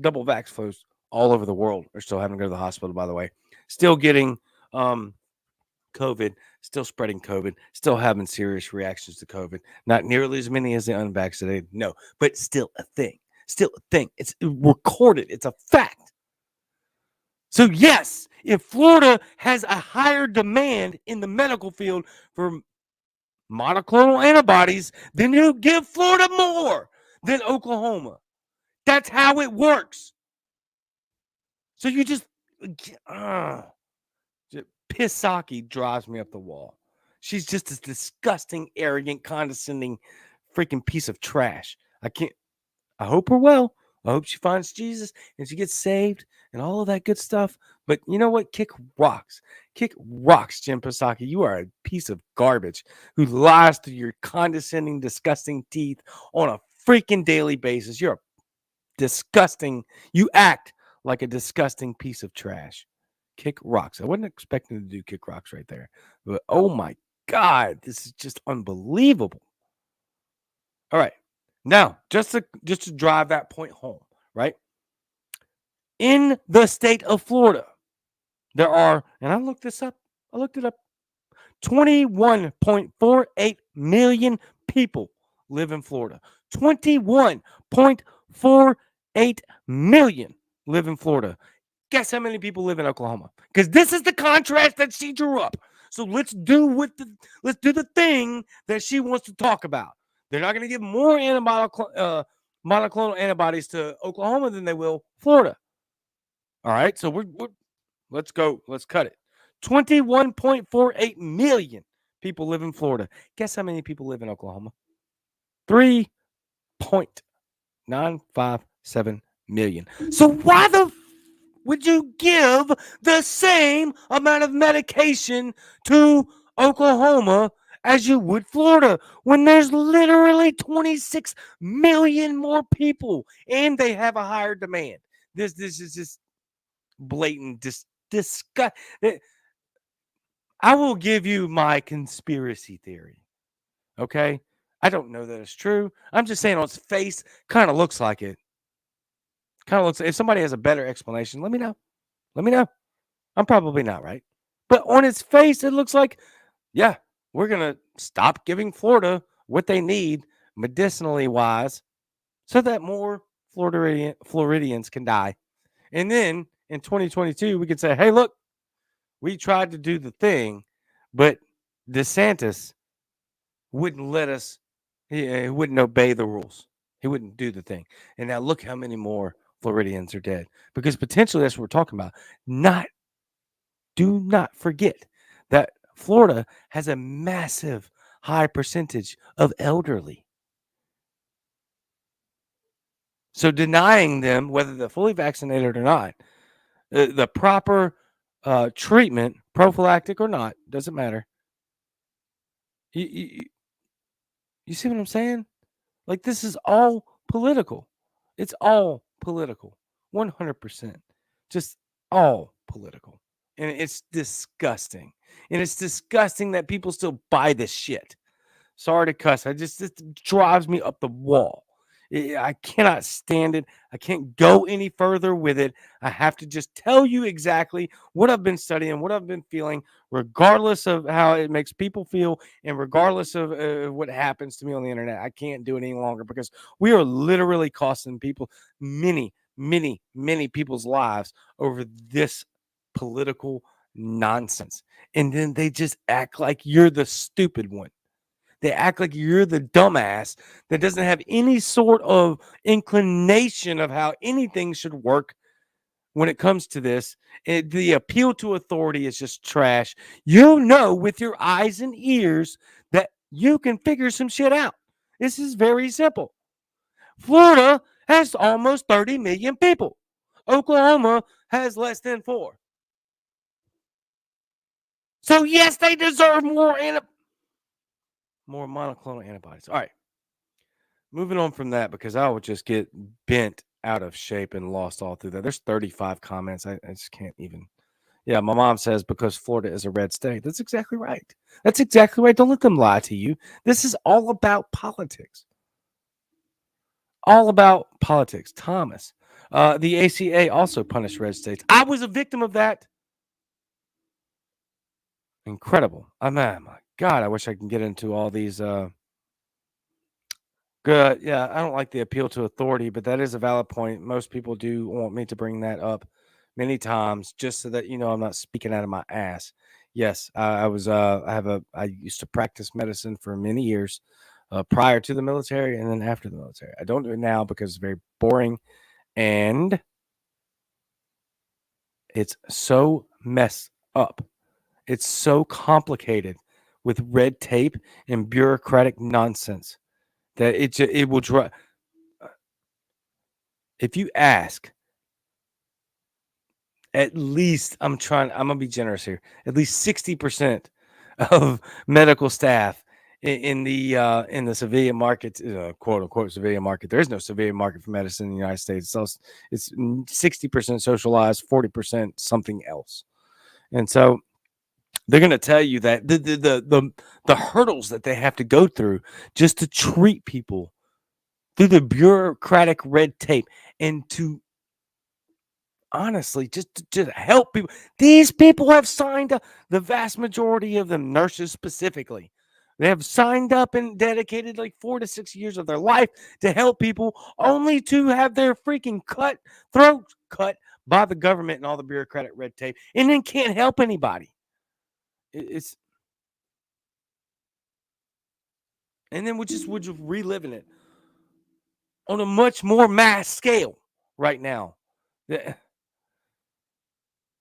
Double vax folks all over the world are still having to go to the hospital, by the way. Still getting COVID, still spreading COVID, still having serious reactions to COVID. Not nearly as many as the unvaccinated, no, but still a thing. Still a thing. It's recorded. It's a fact. So yes, if Florida has a higher demand in the medical field for monoclonal antibodies, then you give Florida more than Oklahoma. That's how it works. So you just Pisaki drives me up the wall. She's just this disgusting, arrogant, condescending freaking piece of trash. I hope her well. I hope she finds Jesus and she gets saved and all of that good stuff. But you know what? Kick rocks. Kick rocks, Jim Pisaki. You are a piece of garbage who lies through your condescending, disgusting teeth on a freaking daily basis. You're a disgusting. You act like a disgusting piece of trash. Kick rocks. I wasn't expecting to do kick rocks right there. But oh my God, this is just unbelievable. All right. Now, just to drive that point home, right? In the state of Florida, there are, and I looked this up, 21.48 million people live in Florida. 21.48 million live in Florida. Guess how many people live in Oklahoma? Because this is the contrast that she drew up. So let's do the thing that she wants to talk about. They're not going to give more monoclonal antibodies to Oklahoma than they will Florida. All right, so let's go. Let's cut it. 21.48 million people live in Florida. Guess how many people live in Oklahoma? 3.957 million. So why the would you give the same amount of medication to Oklahoma as you would Florida when there's literally 26 million more people and they have a higher demand? This is just blatant disgust. I will give you my conspiracy theory. Okay? I don't know that it's true. I'm just saying on its face, kind of looks like it. Kind of looks. If somebody has a better explanation, let me know. Let me know. I'm probably not right. But on its face, it looks like, yeah, we're going to stop giving Florida what they need medicinally wise so that more Floridians can die. And then in 2022, we could say, hey, look, we tried to do the thing, but DeSantis wouldn't let us, he wouldn't obey the rules. He wouldn't do the thing. And now look how many more Floridians are dead. Because potentially that's what we're talking about. Do not forget that Florida has a massive high percentage of elderly. So denying them, whether they're fully vaccinated or not, the proper treatment, prophylactic or not, doesn't matter. You see what I'm saying? Like, this is all political. It's all political. 100%. Just all political. And it's disgusting. And it's disgusting that people still buy this shit. Sorry to cuss. It drives me up the wall. I cannot stand it. I can't go any further with it. I have to just tell you exactly what I've been studying, what I've been feeling, regardless of how it makes people feel, and regardless of what happens to me on the internet. I can't do it any longer because we are literally costing people many people's lives over this political nonsense. And then they just act like you're the stupid one. They act like you're the dumbass that doesn't have any sort of inclination of how anything should work when it comes to this. The appeal to authority is just trash. You know with your eyes and ears that you can figure some shit out. This is very simple. Florida has almost 30 million people. Oklahoma has less than 4. So yes, they deserve more monoclonal antibodies. All right. Moving on from that, because I would just get bent out of shape and lost all through that. There's 35 comments. I just can't even. Yeah, my mom says because Florida is a red state. That's exactly right. That's exactly right. Don't let them lie to you. This is all about politics. All about politics. Thomas. The ACA also punished red states. I was a victim of that. Incredible. My God, I wish I could get into all these. Good. Yeah, I don't like the appeal to authority, but that is a valid point. Most people do want me to bring that up many times just so that I'm not speaking out of my ass. Yes, I used to practice medicine for many years prior to the military and then after the military. I don't do it now because it's very boring and it's so messed up. It's so complicated with red tape and bureaucratic nonsense that it will drive. If you ask, at least I'm gonna be generous here. At least 60% of medical staff in the civilian market, quote unquote civilian market. There is no civilian market for medicine in the United States. So it's 60% socialized, 40% something else, and so they're going to tell you that the hurdles that they have to go through just to treat people through the bureaucratic red tape and to honestly just to help people. These people have signed up, the vast majority of them, nurses specifically. They have signed up and dedicated like 4 to 6 years of their life to help people, only to have their freaking throat cut by the government and all the bureaucratic red tape, and then can't help anybody. It's and then we're just reliving it on a much more mass scale right now.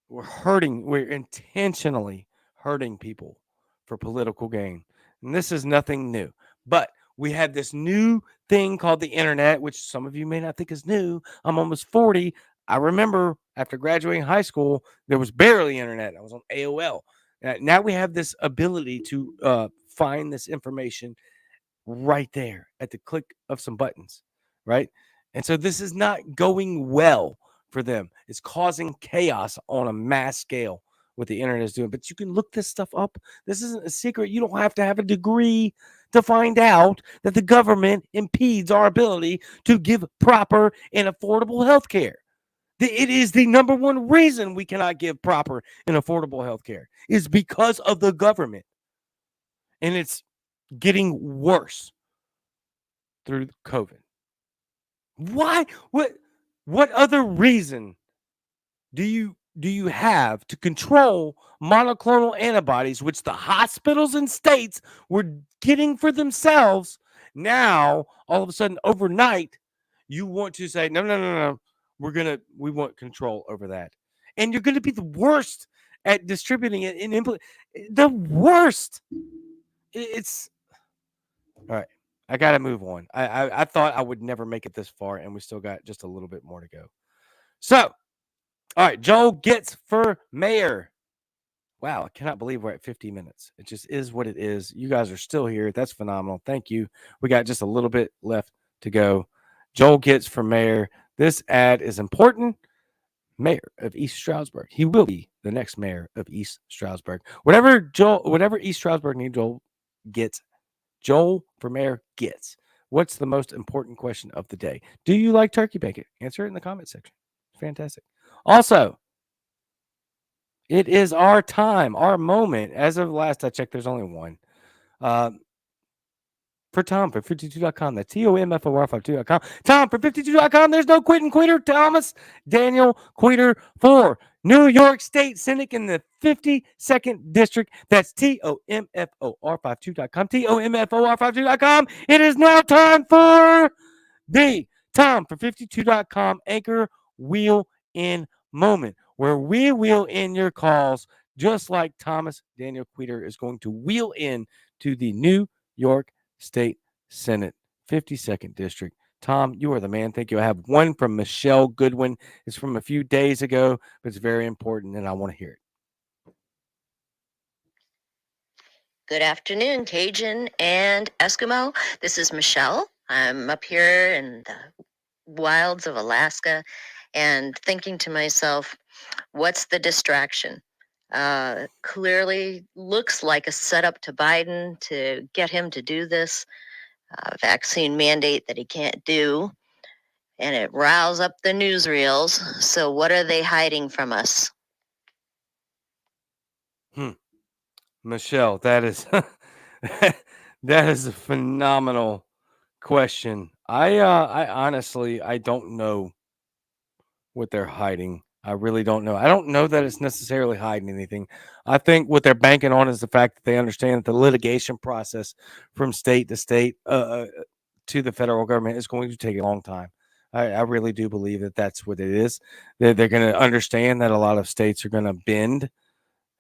We're intentionally hurting people for political gain. And this is nothing new. But we have this new thing called the internet, which some of you may not think is new. I'm almost 40. I remember after graduating high school, there was barely internet. I was on AOL. Now we have this ability to find this information right there at the click of some buttons, right? And so this is not going well for them. It's causing chaos on a mass scale what the internet is doing. But you can look this stuff up. This isn't a secret. You don't have to have a degree to find out that the government impedes our ability to give proper and affordable health care. It is the number one reason we cannot give proper and affordable health care is because of the government. And it's getting worse through COVID. Why? What other reason do you have to control monoclonal antibodies, which the hospitals and states were getting for themselves? Now, all of a sudden, overnight, you want to say, no. We want control over that. And you're going to be the worst at distributing it and the worst. It's all right. I got to move on. I thought I would never make it this far, and we still got just a little bit more to go. So, all right, Joel Gets for mayor. Wow, I cannot believe we're at 50 minutes. It just is what it is. You guys are still here. That's phenomenal. Thank you. We got just a little bit left to go. Joel Gets for mayor. This ad is important. Mayor of East Stroudsburg. He will be the next mayor of East Stroudsburg. Whatever East Stroudsburg needs, Joel for mayor gets. What's the most important question of the day? Do you like turkey bacon? Answer it in the comment section. Fantastic. Also, it is our time, our moment. As of last I checked, there's only one. For Tom for 52.com. That's TOMFOR52.com. Tom for 52.com. There's no quitting quitter. Thomas Daniel Quitter for New York State Senate in the 52nd District. That's TOMFOR52.com. TOMFOR52.com. It is now time for the Tom for 52.com anchor wheel in moment, where we wheel in your calls just like Thomas Daniel Quitter is going to wheel in to the New York State Senate, 52nd District. Tom, you are the man. Thank you. I have one from Michelle Goodwin. It's from a few days ago, but it's very important, and I want to hear it. Good afternoon, Cajun and Eskimo. This is Michelle. I'm up here in the wilds of Alaska and thinking to myself, what's the distraction? Clearly looks like a setup to Biden to get him to do this vaccine mandate that he can't do. And it riles up the newsreels. So what are they hiding from us? Michelle, that is that is a phenomenal question. I honestly I don't know what they're hiding. I really don't know. I don't know that it's necessarily hiding anything. I think what they're banking on is the fact that they understand that the litigation process from state to state to the federal government is going to take a long time. I really do believe that that's what it is. They're going to understand that a lot of states are going to bend,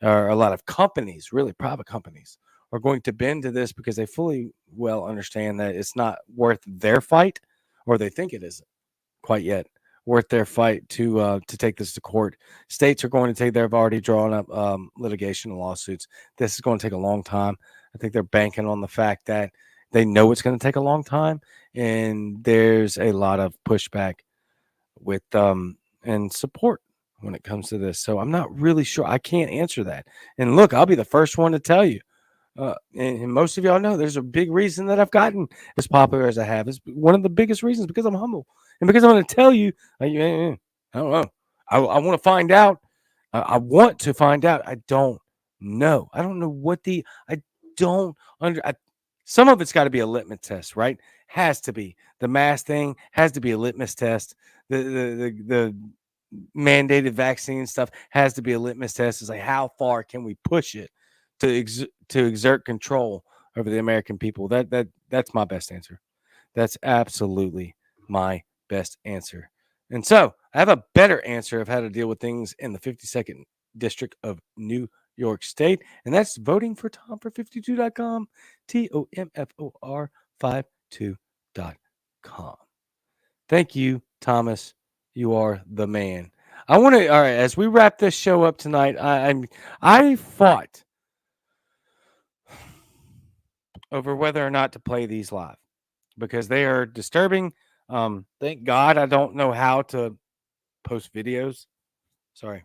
or a lot of companies, really private companies, are going to bend to this because they fully well understand that it's not worth their fight, or they think it isn't quite yet worth their fight to take this to court. States are going to take. They've already drawn up litigation and lawsuits. This is going to take a long time. I think they're banking on the fact that they know it's going to take a long time, and there's a lot of pushback with and support when it comes to this. So I'm not really sure. I can't answer that. And look, I'll be the first one to tell you. And most of y'all know there's a big reason that I've gotten as popular as I have. It's one of the biggest reasons because I'm humble and because I'm going to tell you. I don't know. I want to find out. I want to find out. I don't know. I don't know what the. I don't under. Some of it's got to be a litmus test, right? Has to be. The mask thing has to be a litmus test. The mandated vaccine stuff has to be a litmus test. It's like, how far can we push it to exert control over the American people? That's my best answer. That's absolutely my best answer. And so I have a better answer of how to deal with things in the 52nd District of New York State, and that's voting for Tom for 52.com, TOMFOR 52.com. Thank you, Thomas. You are the man. All right, as we wrap this show up tonight, I fought over whether or not to play these live because they are disturbing. Thank God I don't know how to post videos. Sorry.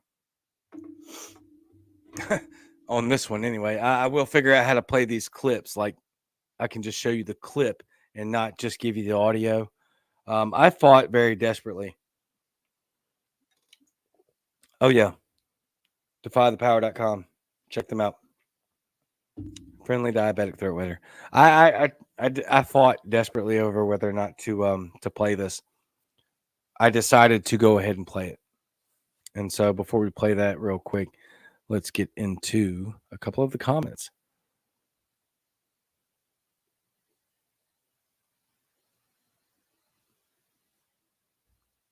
On this one, anyway. I will figure out how to play these clips. Like, I can just show you the clip and not just give you the audio. I fought very desperately. Oh, yeah. DefyThePower.com. Check them out. Friendly diabetic throat weather. I fought desperately over whether or not to play this. I decided to go ahead and play it. And so before we play that real quick, let's get into a couple of the comments.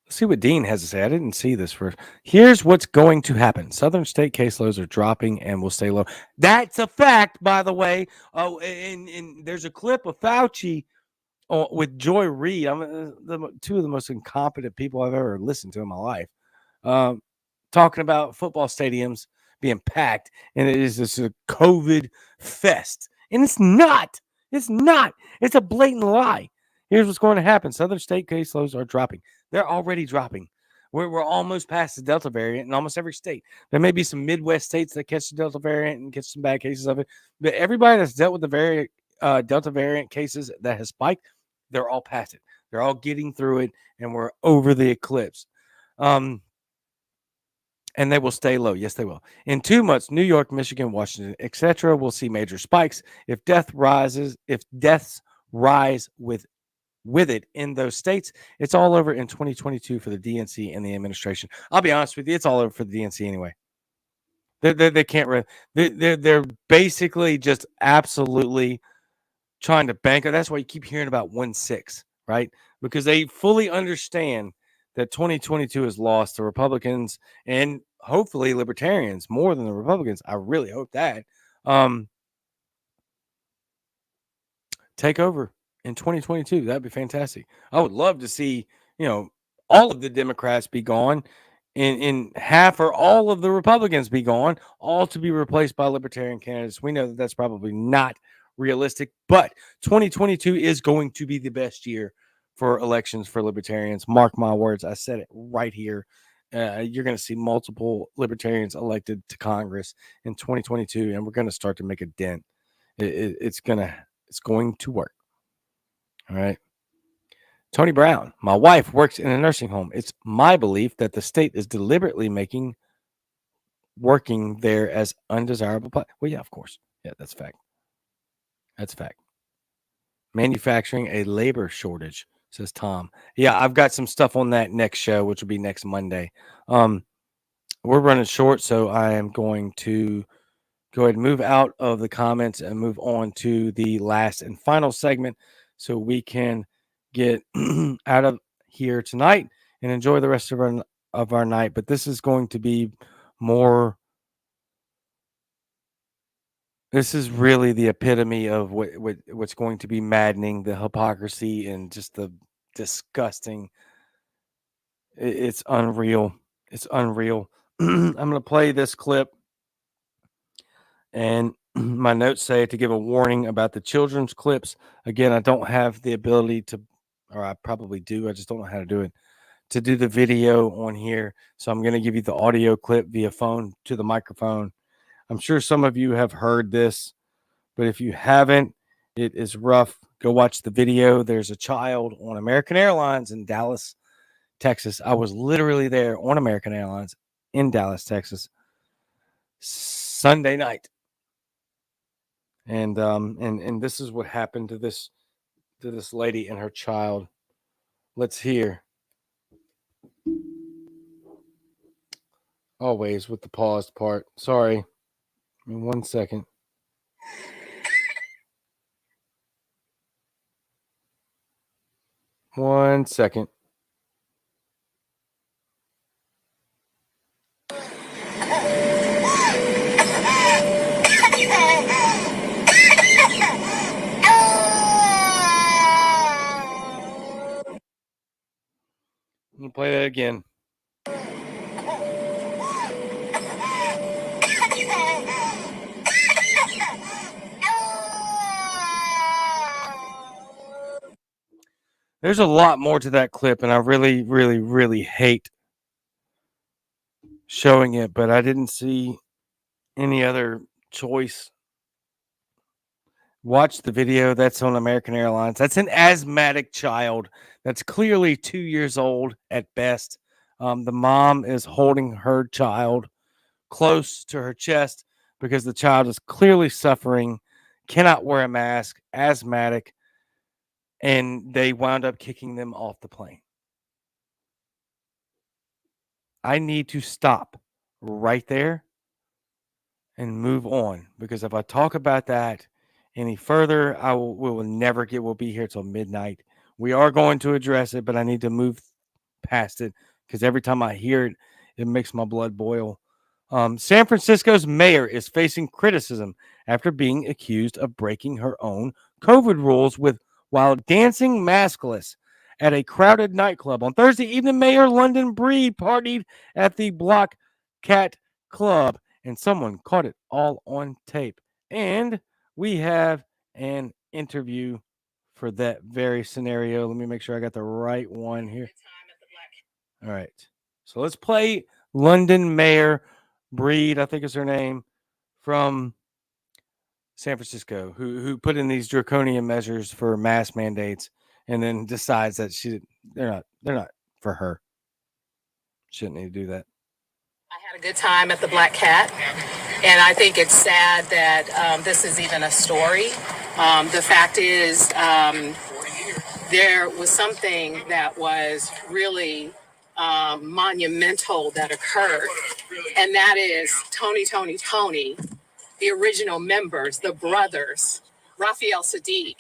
Let's see what Dean has to say. I didn't see this first. Here's what's going to happen. Southern state caseloads are dropping and will stay low. That's a fact, by the way. Oh, and there's a clip of Fauci with Joy Reid. Two of the most incompetent people I've ever listened to in my life. Talking about football stadiums being packed, and it is just a COVID fest. And it's not. It's not. It's a blatant lie. Here's what's going to happen. Southern state caseloads are dropping. They're already dropping. We're almost past the Delta variant in almost every state. There may be some Midwest states that catch the Delta variant and catch some bad cases of it. But everybody that's dealt with the Delta variant cases that has spiked, they're all past it. They're all getting through it, and we're over the eclipse. And they will stay low. Yes, they will. In 2 months, New York, Michigan, Washington, etc., will see major spikes. If deaths rise with it in those states, it's all over in 2022 for the DNC and the administration. I'll be honest with you, it's all over for the DNC anyway. They can't. They're basically just absolutely trying to bank it. That's why you keep hearing about 1-6, right? Because they fully understand that 2022 is lost. The Republicans and hopefully libertarians more than the Republicans. I really hope that take over in 2022. That'd be fantastic. I would love to see, all of the Democrats be gone in half or all of the Republicans be gone, all to be replaced by libertarian candidates. We know that that's probably not realistic, but 2022 is going to be the best year for elections for libertarians. Mark my words. I said it right here. You're going to see multiple libertarians elected to Congress in 2022, and we're going to start to make a dent. It's going to work. All right. Tony Brown, my wife works in a nursing home. It's my belief that the state is deliberately working there as undesirable. Well, yeah, of course. Yeah, that's a fact. That's a fact. Manufacturing a labor shortage, says Tom. Yeah, I've got some stuff on that next show, which will be next Monday. We're running short, so I am going to go ahead and move out of the comments and move on to the last and final segment so we can get out of here tonight and enjoy the rest of our night. But this is going to be more. This is really the epitome of what's going to be maddening, the hypocrisy and just the disgusting. It's unreal. It's unreal. I'm going to play this clip. And my notes say to give a warning about the children's clips. Again, I don't have the ability to, or I probably do. I just don't know how to do it, to do the video on here. So I'm going to give you the audio clip via phone to the microphone. I'm sure some of you have heard this, but if you haven't, it is rough. Go watch the video. There's a child on American Airlines in Dallas, Texas. I was literally there on American Airlines in Dallas, Texas, Sunday night. And this is what happened to this lady and her child. Let's hear. Always with the paused part. Sorry. 1 second. One second. Let me play that again. There's a lot more to that clip, and I really, really, really hate showing it, but I didn't see any other choice. Watch the video. That's on American Airlines. That's an asthmatic child that's clearly 2 years old at best. The mom is holding her child close to her chest because the child is clearly suffering, cannot wear a mask, asthmatic, and they wound up kicking them off the plane. I need to stop right there and move on, because if I talk about that any further, we will never get. We'll be here till midnight. We are going to address it, but I need to move past it because every time I hear it, it makes my blood boil. San Francisco's mayor is facing criticism after being accused of breaking her own COVID rules while dancing maskless at a crowded nightclub. On Thursday evening, Mayor London Breed partied at the Block Cat Club, and someone caught it all on tape. And we have an interview for that very scenario. Let me make sure I got the right one here. All right. So let's play London Mayor Breed, I think is her name, from San Francisco, who put in these draconian measures for mask mandates and then decides that they're not for her. Shouldn't need to do that. I had a good time at the Black Cat, and I think it's sad that this is even a story. The fact is, there was something that was really monumental that occurred, and that is Tony, the original members, the brothers, Raphael Sadiq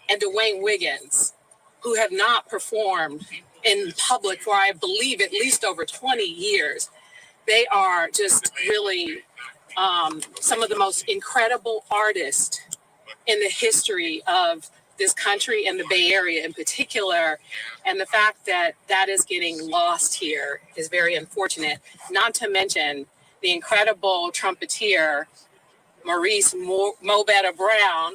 and Dwayne Wiggins, who have not performed in public for, I believe, at least over 20 years. They are just really some of the most incredible artists in the history of this country and the Bay Area in particular. And the fact that that is getting lost here is very unfortunate, not to mention the incredible trumpeter, Maurice Mobetta Brown,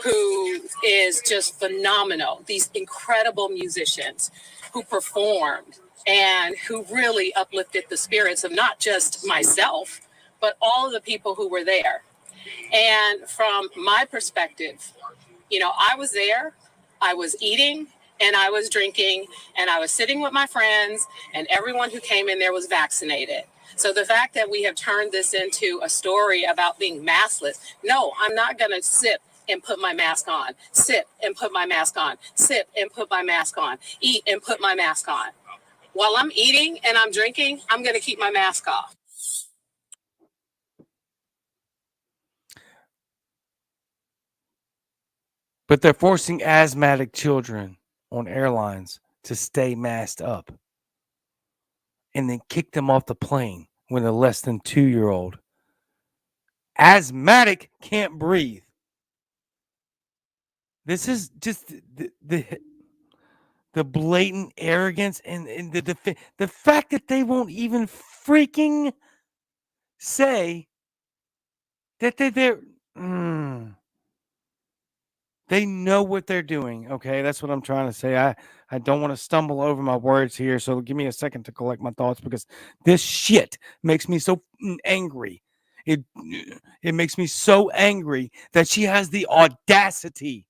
who is just phenomenal. These incredible musicians who performed and who really uplifted the spirits of not just myself, but all of the people who were there. And from my perspective, I was there, I was eating and I was drinking and I was sitting with my friends, and everyone who came in there was vaccinated. So the fact that we have turned this into a story about being maskless, no, I'm not going to sip and put my mask on, sip and put my mask on, sip and put my mask on, eat and put my mask on. While I'm eating and I'm drinking, I'm going to keep my mask off. But they're forcing asthmatic children on airlines to stay masked up and then kick them off the plane when a less than 2-year-old asthmatic can't breathe. This is just the blatant arrogance and the fact that they won't even freaking say that they're they know what they're doing. Okay, that's what I'm trying to say. I don't want to stumble over my words here, so give me a second to collect my thoughts, because this shit makes me so angry. It makes me so angry that she has the audacity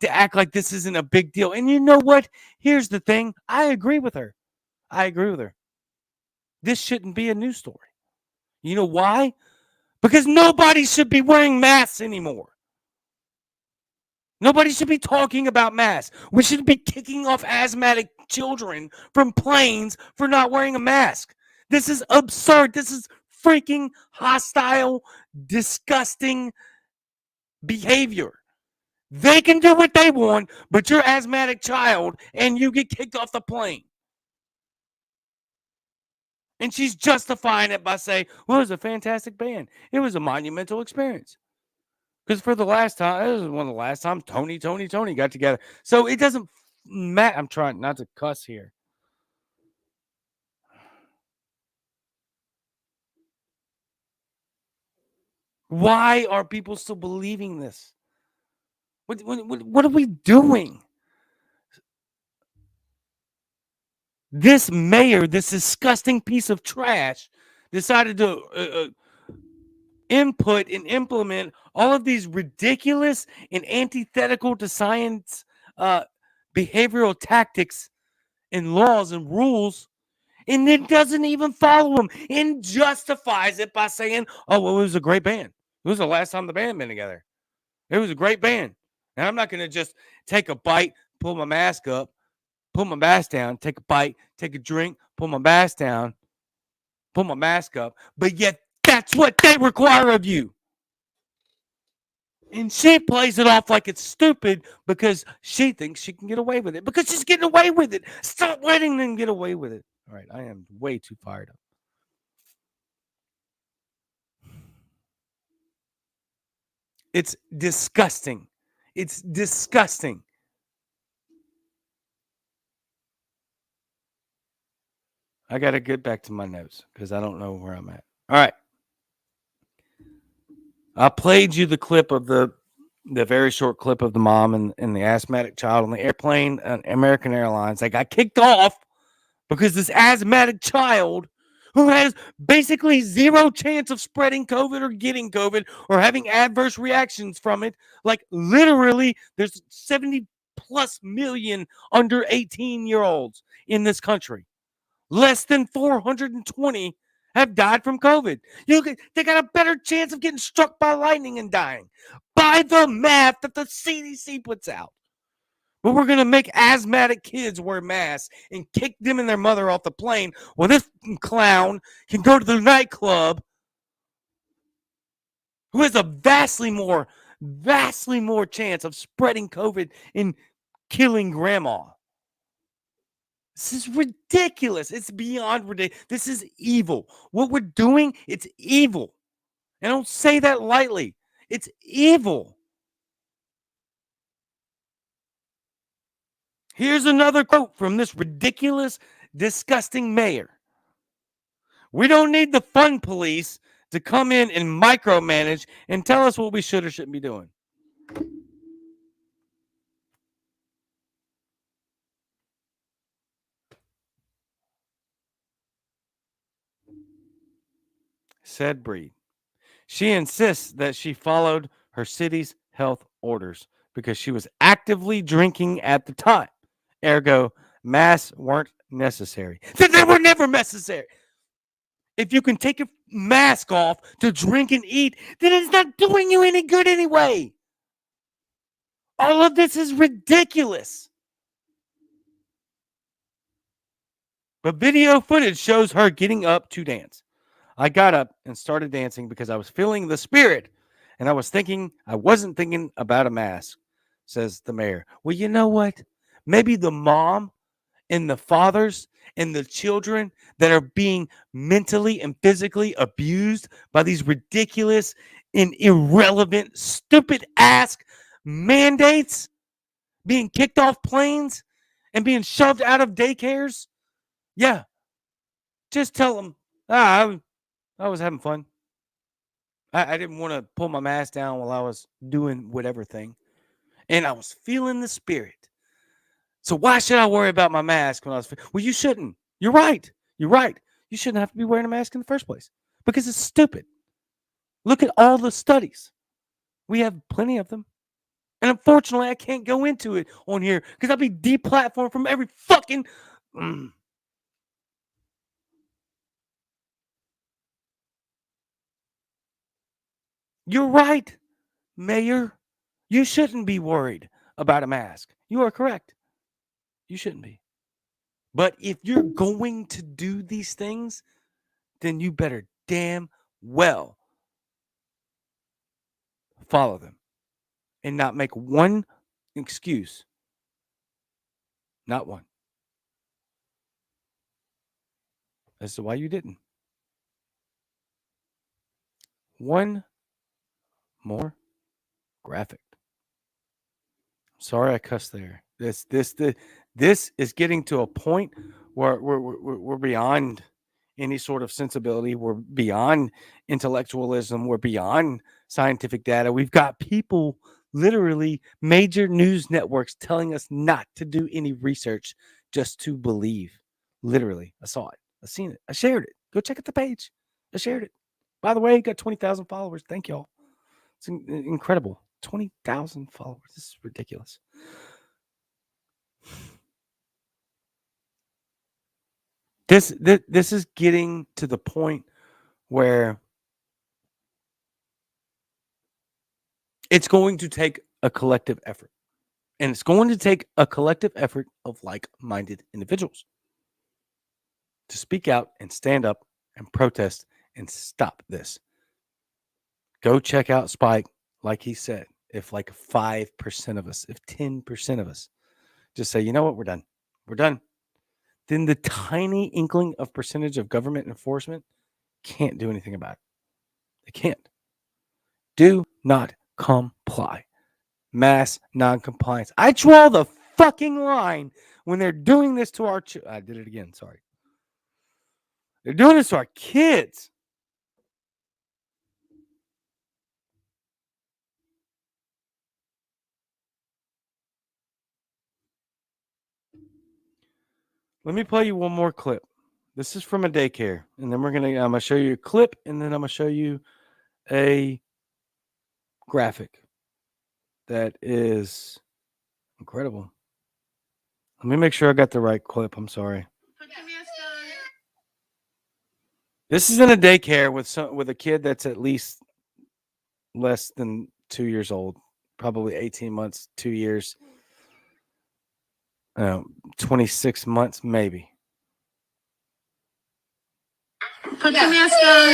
to act like this isn't a big deal. And you know what? Here's the thing. I agree with her. This shouldn't be a news story. You know why? Because nobody should be wearing masks anymore. Nobody should be talking about masks. We should be kicking off asthmatic children from planes for not wearing a mask. This is absurd. This is freaking hostile, disgusting behavior. They can do what they want, but you're asthmatic child and you get kicked off the plane. And she's justifying it by saying, well, it was a fantastic band. It was a monumental experience. Because for the last time, this was one of the last times Tony got together. So it doesn't matter. I'm trying not to cuss here. Why are people still believing this? What are we doing? This mayor, this disgusting piece of trash, decided to input and implement all of these ridiculous and antithetical to science behavioral tactics and laws and rules, and then doesn't even follow them and justifies it by saying, oh, well, it was a great band. It was the last time the band been together. It was a great band. And I'm not going to just take a bite, pull my mask up, pull my mask down, take a bite, take a drink, pull my mask down, pull my mask up. But yet that's what they require of you. And she plays it off like it's stupid because she thinks she can get away with it. Because she's getting away with it. Stop letting them get away with it. All right, I am way too fired up. It's disgusting. It's disgusting. I got to get back to my notes because I don't know where I'm at. All right. I played you the clip of the very short clip of the mom and the asthmatic child on the airplane on American Airlines. They got kicked off because this asthmatic child who has basically zero chance of spreading COVID or getting COVID or having adverse reactions from it. Like literally, there's 70 plus million under 18-year-olds in this country. Less than 420 have died from COVID. They got a better chance of getting struck by lightning and dying by the math that the CDC puts out. But we're going to make asthmatic kids wear masks and kick them and their mother off the plane. Well, this clown can go to the nightclub who has a vastly more chance of spreading COVID and killing grandma. This is ridiculous. It's beyond ridiculous. This is evil. What we're doing, it's evil. And I don't say that lightly. It's evil. Here's another quote from this ridiculous, disgusting mayor. We don't need the fun police to come in and micromanage and tell us what we should or shouldn't be doing. Said Breed. She insists that she followed her city's health orders because she was actively drinking at the time. Ergo, masks weren't necessary. They were never necessary. If you can take your mask off to drink and eat, then it's not doing you any good anyway. All of this is ridiculous. But video footage shows her getting up to dance. I got up and started dancing because I was feeling the spirit, and I wasn't thinking about a mask, says the mayor. Well, you know what? Maybe the mom and the fathers and the children that are being mentally and physically abused by these ridiculous and irrelevant, stupid ass mandates, being kicked off planes and being shoved out of daycares. Yeah. Just tell them, I was having fun. I didn't want to pull my mask down while I was doing whatever thing. And I was feeling the spirit. So why should I worry about my mask when I was... Well, you shouldn't. You're right. You're right. You shouldn't have to be wearing a mask in the first place because it's stupid. Look at all the studies. We have plenty of them. And unfortunately, I can't go into it on here because I'll be deplatformed from every fucking... You're right, Mayor. You shouldn't be worried about a mask. You are correct. You shouldn't be. But if you're going to do these things, then you better damn well follow them and not make one excuse. Not one. As to why you didn't. One more graphic. Sorry I cussed there. This is getting to a point where we're beyond any sort of sensibility. We're beyond intellectualism. We're beyond scientific data. We've got people, literally major news networks, telling us not to do any research, just to believe. Literally, I saw it. I seen it. I shared it. Go check out the page. I shared it. By the way, got 20,000 followers. Thank y'all. It's incredible. 20,000 followers. This is ridiculous. This is getting to the point where it's going to take a collective effort. And it's going to take a collective effort of like-minded individuals to speak out and stand up and protest and stop this. Go check out Spike, like he said. If like 5% of us, if 10% of us just say, you know what, we're done. We're done. Then the tiny inkling of percentage of government enforcement can't do anything about it. They can't. Do not comply. Mass non-compliance. I draw the fucking line when they're doing this to our I did it again, sorry. They're doing this to our kids. Let me play you one more clip. This is from a daycare, and then I'm gonna show you a clip, and then I'm gonna show you a graphic that is incredible. Let me make sure I got the right clip. I'm sorry. This is in a daycare with a kid that's at least less than 2 years old, probably 18 months, 2 years, 26 months maybe. Put your mask on.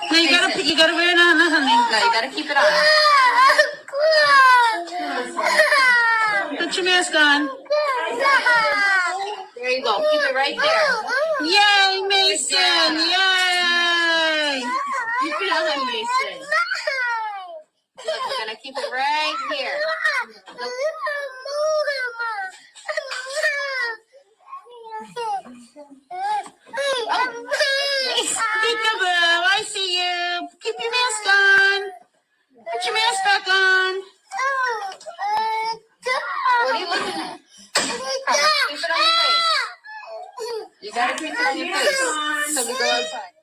No, you gotta wear it on, honey. No, you gotta keep it on. Put your mask on. There you go. Keep it right there. Yay, Mason! Yay! Keep it on, Mason. Look, we're gonna keep it right here. Look. Peekaboo, I see you. Keep your mask on. Put your mask back on. What are you looking at? Keep it on your face. You gotta keep it on your face so we go outside.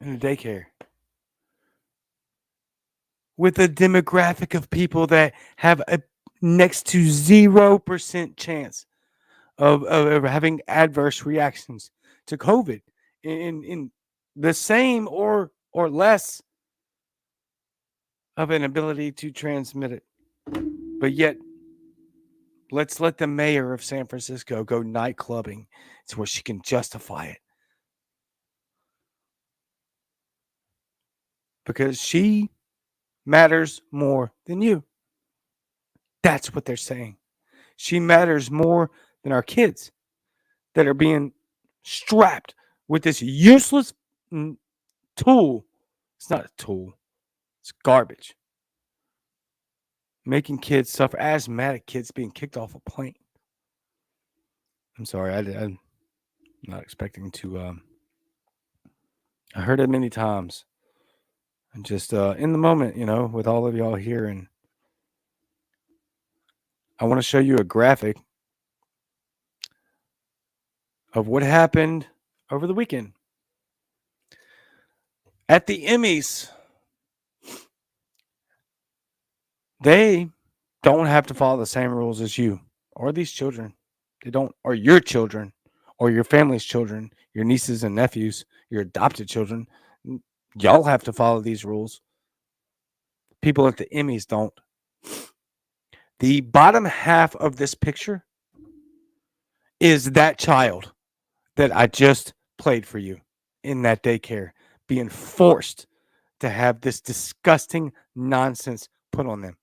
In a daycare with a demographic of people that have a next to 0% chance of having adverse reactions to COVID in the same or less of an ability to transmit it. But yet, let's let the mayor of San Francisco go night clubbing to where she can justify it. Because she matters more than you. That's what they're saying. She matters more than our kids that are being strapped with this useless tool. It's not a tool. It's garbage. Making kids suffer. Asthmatic kids being kicked off a plane. I'm sorry. I'm not expecting to. I heard it many times. And just in the moment, with all of y'all here. And I want to show you a graphic of what happened over the weekend. At the Emmys, they don't have to follow the same rules as you or these children. They don't, or your children, or your family's children, your nieces and nephews, your adopted children. Y'all have to follow these rules. People at the Emmys don't. The bottom half of this picture is that child that I just played for you in that daycare being forced to have this disgusting nonsense put on them.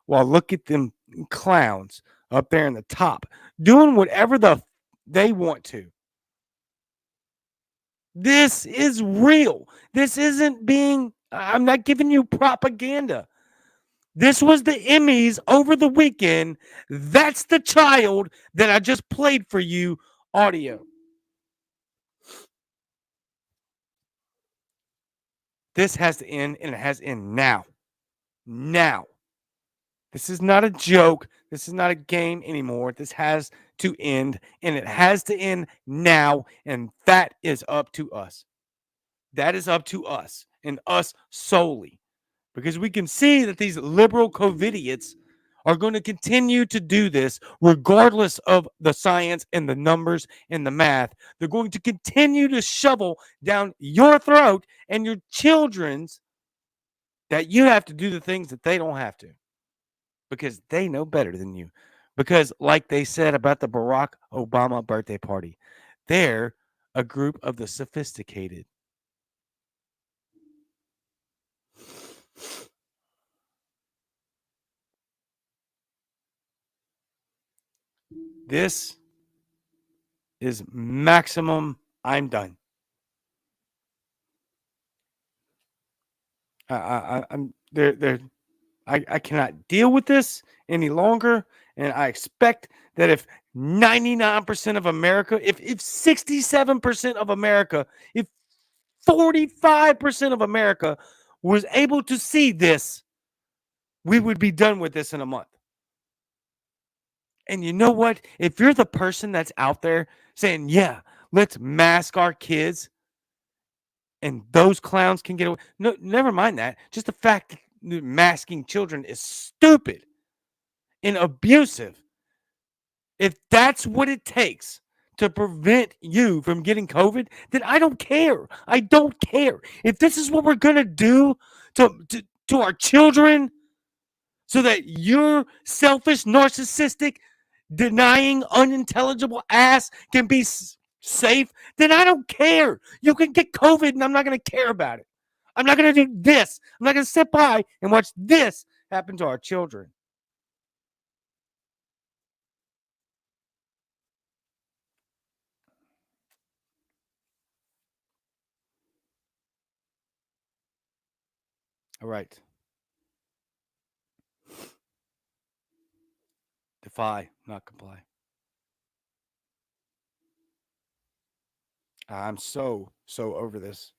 Well, look at them clowns up there in the top doing whatever they want to. This is real. This isn't I'm not giving you propaganda. This was the Emmys over the weekend. That's the child that I just played for you audio. This has to end, and it has to end now. Now. This is not a joke. This is not a game anymore. This has to end, and it has to end now, and that is up to us. That is up to us, and us solely. Because we can see that these liberal COVIDiots are going to continue to do this regardless of the science and the numbers and the math. They're going to continue to shovel down your throat and your children's that you have to do the things that they don't have to. Because they know better than you. Because, like they said about the Barack Obama birthday party, they're a group of the sophisticated. This is maximum. I'm done. I'm there. I cannot deal with this any longer. And I expect that if 99% of America, if 67% of America, if 45% of America was able to see this, we would be done with this in a month. And you know what? If you're the person that's out there saying, yeah, let's mask our kids and those clowns can get away. No, never mind that. Just the fact that masking children is stupid and abusive. If that's what it takes to prevent you from getting COVID, then I don't care. I don't care. If this is what we're going to do to our children so that your selfish, narcissistic, denying, unintelligible ass can be safe, then I don't care. You can get COVID and I'm not going to care about it. I'm not going to do this. I'm not going to sit by and watch this happen to our children. All right. Defy, not comply. I'm so over this.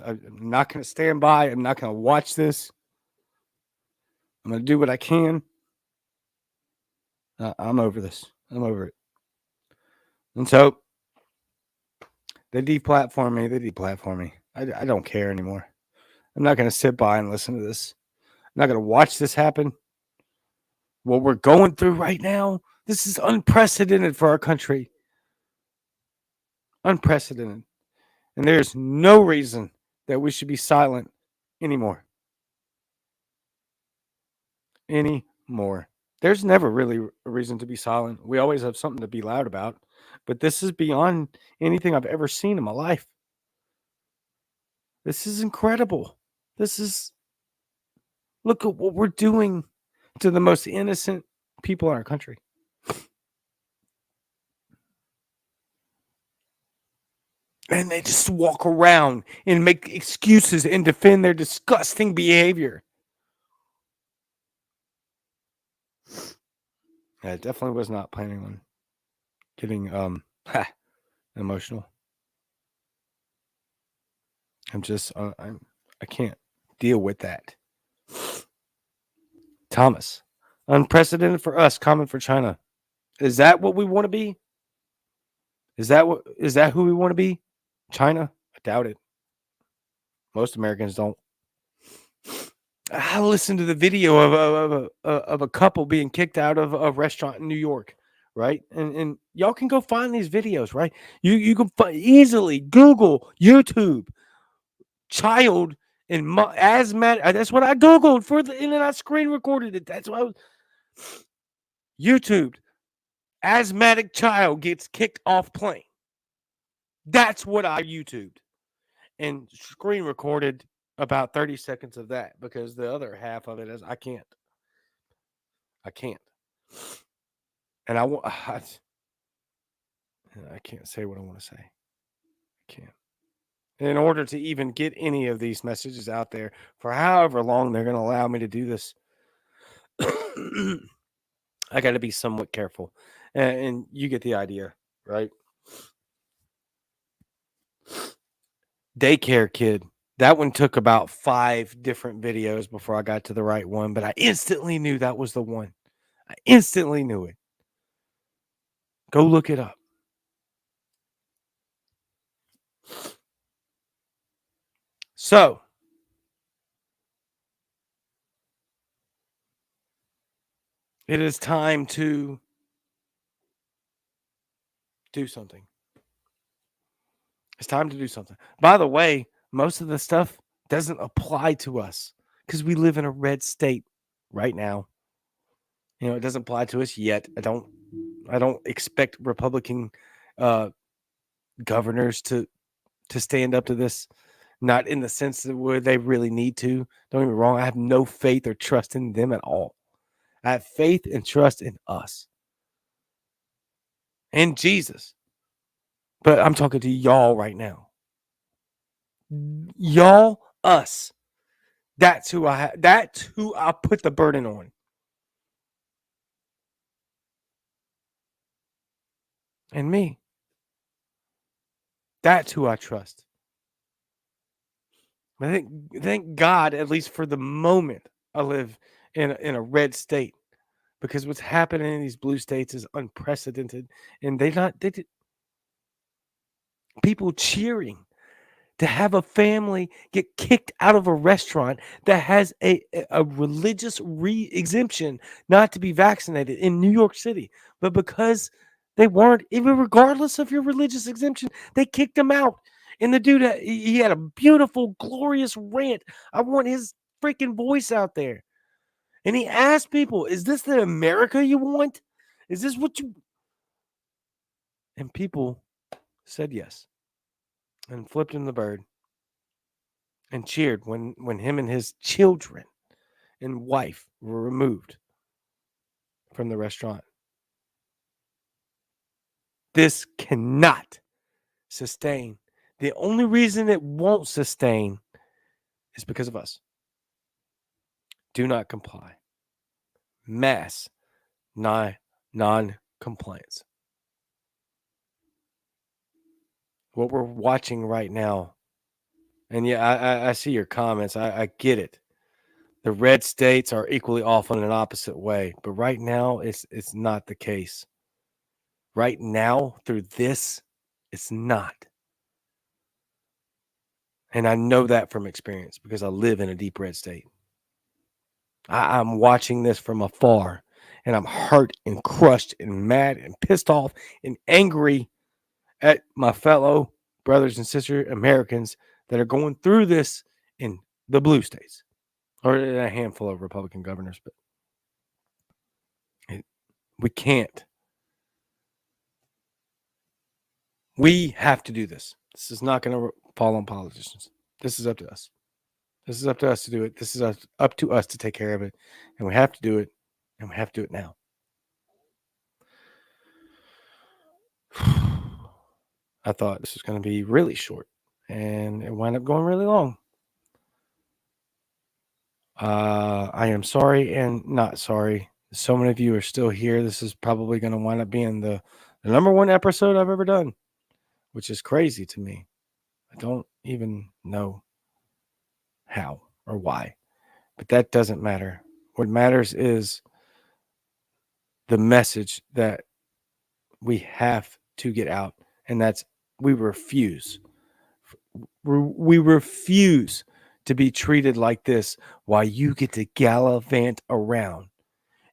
I'm not going to stand by. I'm not going to watch this. I'm going to do what I can. I'm over this. I'm over it. And so they deplatform me. I don't care anymore. I'm not going to sit by and listen to this. I'm not going to watch this happen. What we're going through right now, this is unprecedented for our country. Unprecedented. And there's no reason that we should be silent anymore. There's never really a reason to be silent. We always have something to be loud about. But this is beyond anything I've ever seen in my life. This is incredible. Look at what we're doing to the most innocent people in our country. And they just walk around and make excuses and defend their disgusting behavior. I definitely was not planning on getting emotional. I can't deal with that. Thomas, unprecedented for us, common for China. Is that what we want to be? Is that who we want to be? China? I doubt it. Most Americans don't. I listened to the video of a couple being kicked out of a restaurant in New York, right? And y'all can go find these videos, right? You can easily Google, YouTube, child And asthmatic, that's what I Googled for and then I screen recorded it. That's what I was YouTubed. Asthmatic child gets kicked off plane. That's what I YouTubed. And screen recorded about 30 seconds of that because the other half of it is I can't. And I can't say what I want to say. I can't. In order to even get any of these messages out there for however long they're going to allow me to do this, I got to be somewhat careful. And you get the idea, right? Daycare kid. That one took about 5 different videos before I got to the right one, but I instantly knew that was the one. I instantly knew it. Go look it up. So, it is time to do something. It's time to do something. By the way, most of the stuff doesn't apply to us because we live in a red state right now. You know, it doesn't apply to us yet. I don't expect Republican governors to stand up to this. Not in the sense that where they really need to. Don't get me wrong. I have no faith or trust in them at all. I have faith and trust in us and Jesus. But I'm talking to y'all right now. Y'all, us. That's who I put the burden on. And me. That's who I trust. I thank God, at least for the moment, I live in a red state, because what's happening in these blue states is unprecedented, and people cheering to have a family get kicked out of a restaurant that has a religious exemption not to be vaccinated in New York City, but because they weren't, even regardless of your religious exemption, they kicked them out. And the dude, he had a beautiful, glorious rant. I want his freaking voice out there. And he asked people, is this the America you want? Is this what you... And people said yes. And flipped him the bird. And cheered when him and his children and wife were removed from the restaurant. This cannot sustain. The only reason it won't sustain is because of us. Do not comply. Mass non-compliance. What we're watching right now, and yeah, I see your comments. I get it. The red states are equally awful in an opposite way, but right now it's not the case. Right now, through this, it's not. And I know that from experience because I live in a deep red state. I'm watching this from afar, and I'm hurt and crushed and mad and pissed off and angry at my fellow brothers and sisters Americans that are going through this in the blue states, or in a handful of Republican governors. But we can't. We have to do this. This is not going to fall on politicians. This is up to us. This is up to us to do it. This is up to us to take care of it. And we have to do it. And we have to do it now. I thought this was going to be really short. And it wound up going really long. I am sorry and not sorry. So many of you are still here. This is probably going to wind up being the number 1 episode I've ever done, which is crazy to me. I don't even know how or why, but that doesn't matter. What matters is the message that we have to get out, and that's we refuse. We refuse to be treated like this while you get to gallivant around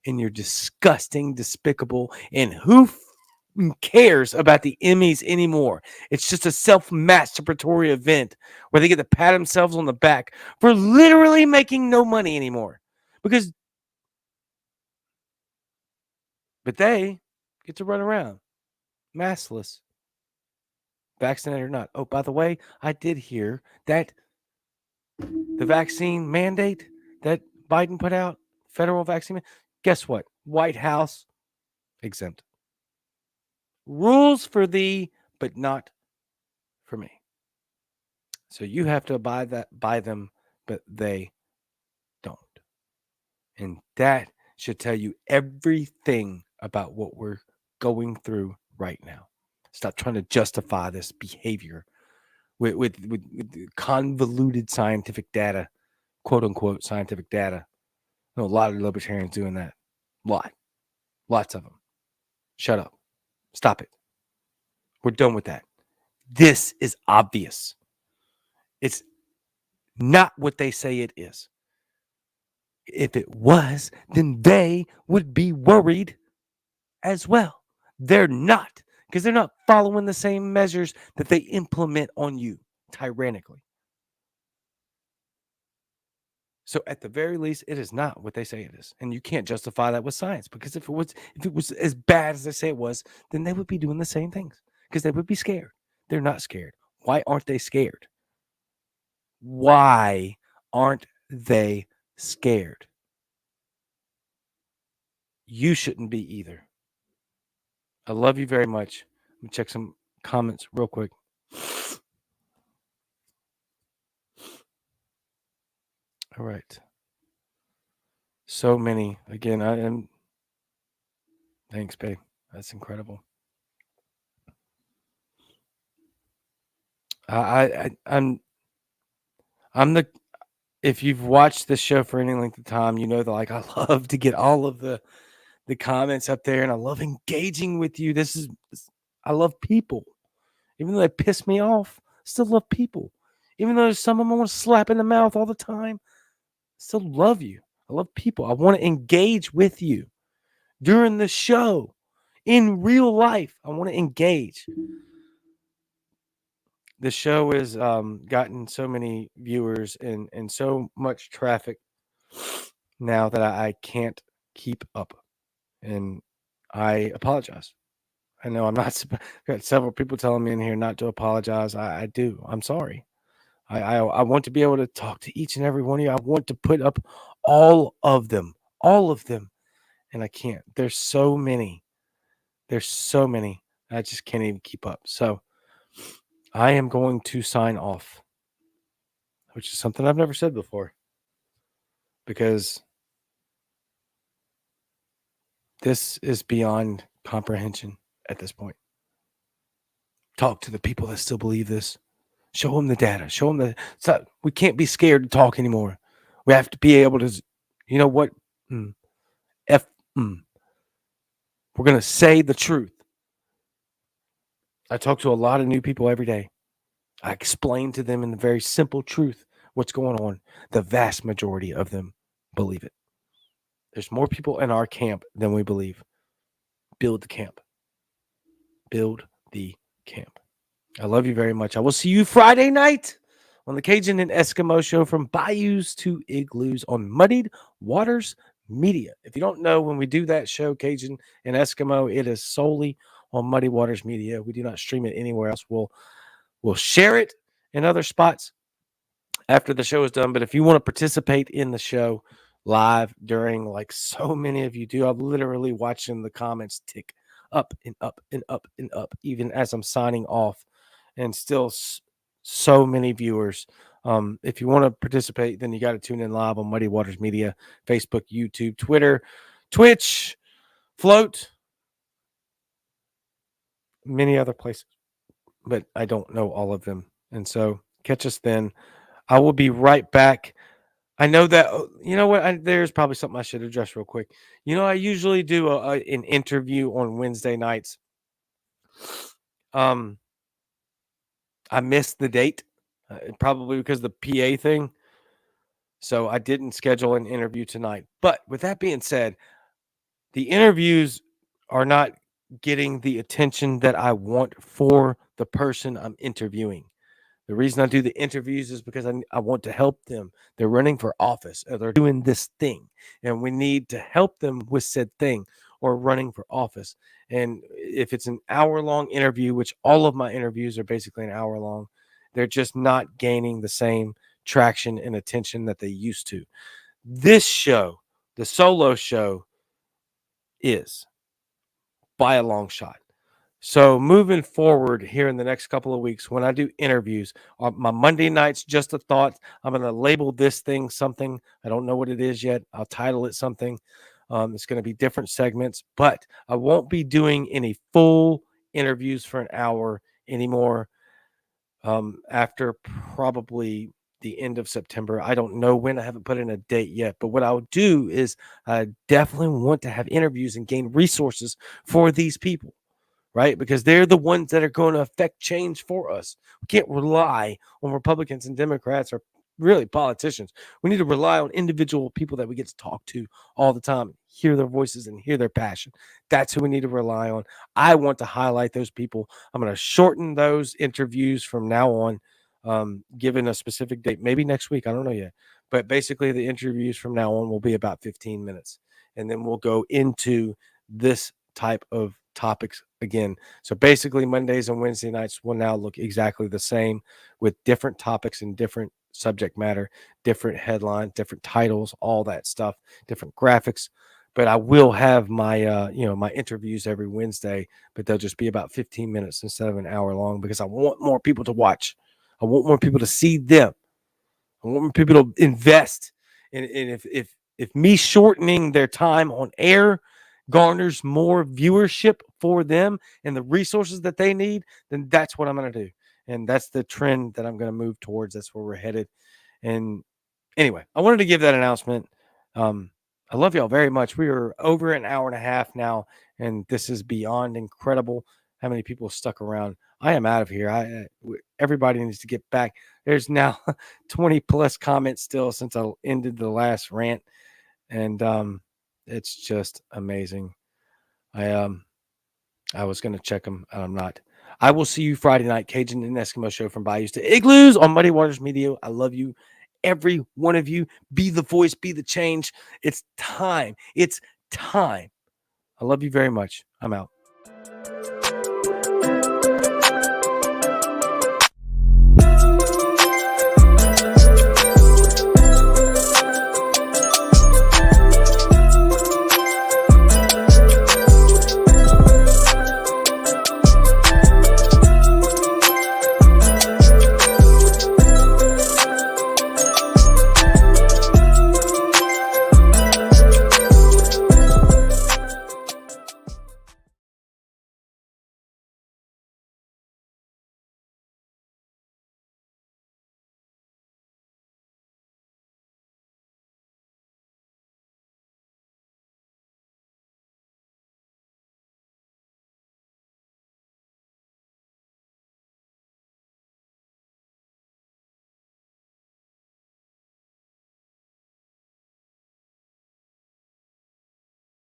in your disgusting, despicable, and who cares about the Emmys anymore. It's just a self-masturbatory event where they get to pat themselves on the back for literally making no money anymore. But they get to run around maskless, vaccinated or not. Oh, by the way, I did hear that the vaccine mandate that Biden put out, federal vaccine, guess what? White House exempt. Rules for thee, but not for me. So you have to abide by them, but they don't. And that should tell you everything about what we're going through right now. Stop trying to justify this behavior with convoluted scientific data, quote unquote scientific data. I know a lot of libertarians doing that. Lots of them. Shut up. Stop it. We're done with that. This is obvious. It's not what they say it is. If it was, then they would be worried as well. They're not, because they're not following the same measures that they implement on you tyrannically. So at the very least, it is not what they say it is. And you can't justify that with science, because if it was as bad as they say it was, then they would be doing the same things, because they would be scared. They're not scared. Why aren't they scared? Why aren't they scared? You shouldn't be either. I love you very much. Let me check some comments real quick. All right. So many. Again, I am. Thanks, babe. That's incredible. I'm the. If you've watched this show for any length of time, you know that like I love to get all of the comments up there, and I love engaging with you. I love people, even though they piss me off. I still love people, even though some of them I want to slap in the mouth all the time. I still love you. I love people. I want to engage with you during the show in real life. I want to engage. The show has gotten so many viewers and so much traffic now that I can't keep up. And I apologize. I know I'm not. I've got several people telling me in here not to apologize. I do. I'm sorry. I want to be able to talk to each and every one of you. I want to put up all of them, and I can't. There's so many. I just can't even keep up. So I am going to sign off, which is something I've never said before, because this is beyond comprehension at this point. Talk to the people that still believe this. Show them the data. Show them we can't be scared to talk anymore. We have to be able to, you know what? We're going to say the truth. I talk to a lot of new people every day. I explain to them in the very simple truth what's going on. The vast majority of them believe it. There's more people in our camp than we believe. Build the camp. Build the camp. I love you very much. I will see you Friday night on the Cajun and Eskimo show, from bayous to igloos, on Muddied Waters Media. If you don't know, when we do that show, Cajun and Eskimo, it is solely on Muddy Waters Media. We do not stream it anywhere else. We'll share it in other spots after the show is done. But if you want to participate in the show live during, like so many of you do, I'm literally watching the comments tick up and up and up and up, even as I'm signing off, and still so many viewers. If you want to participate, then you got to tune in live on Muddy Waters Media, Facebook, YouTube, Twitter, Twitch, Float, many other places, but I don't know all of them. And so catch us then. I will be right back. I know that, you know what, there's probably something I should address real quick. You know, I usually do an interview on Wednesday nights. I missed the date, probably because of the PA thing. So I didn't schedule an interview tonight. But with that being said, the interviews are not getting the attention that I want for the person I'm interviewing. The reason I do the interviews is because I want to help them. They're running for office, or they're doing this thing, and we need to help them with said thing or running for office. And if it's an hour-long interview, which all of my interviews are basically an hour long, they're just not gaining the same traction and attention that they used to. This show, the solo show, is by a long shot. So moving forward here in the next couple of weeks, when I do interviews, my Monday nights, just a thought, I'm going to label this thing something. I don't know what it is yet. I'll title it something. It's going to be different segments, but I won't be doing any full interviews for an hour anymore after probably the end of September. I don't know when. I haven't put in a date yet, but what I'll do is I definitely want to have interviews and gain resources for these people, right? Because they're the ones that are going to affect change for us. We can't rely on Republicans and Democrats or really politicians. We need to rely on individual people that we get to talk to all the time, hear their voices and hear their passion. That's who we need to rely on. I want to highlight those people. I'm going to shorten those interviews from now on, given a specific date, maybe next week. I don't know yet. But basically, the interviews from now on will be about 15 minutes. And then we'll go into this type of topics again. So basically, Mondays and Wednesday nights will now look exactly the same with different topics and different subject matter, different headlines, different titles, all that stuff, different graphics. But I will have my my interviews every Wednesday, but they'll just be about 15 minutes instead of an hour long because I want more people to watch. I want more people to see them. I want more people to invest. And if me shortening their time on air garners more viewership for them and the resources that they need, then that's what I'm going to do. And that's the trend that I'm going to move towards. That's where we're headed. And anyway, I wanted to give that announcement. I love y'all very much. We are over an hour and a half now, and this is beyond incredible how many people stuck around. I am out of here. Everybody needs to get back. There's now 20 plus comments still since I ended the last rant. And it's just amazing. I was going to check them, and I'm not. I will see you Friday night, Cajun and Eskimo show from Bayous to Igloos on Muddy Waters Media. I love you, every one of you. Be the voice, be the change. It's time. It's time. I love you very much. I'm out.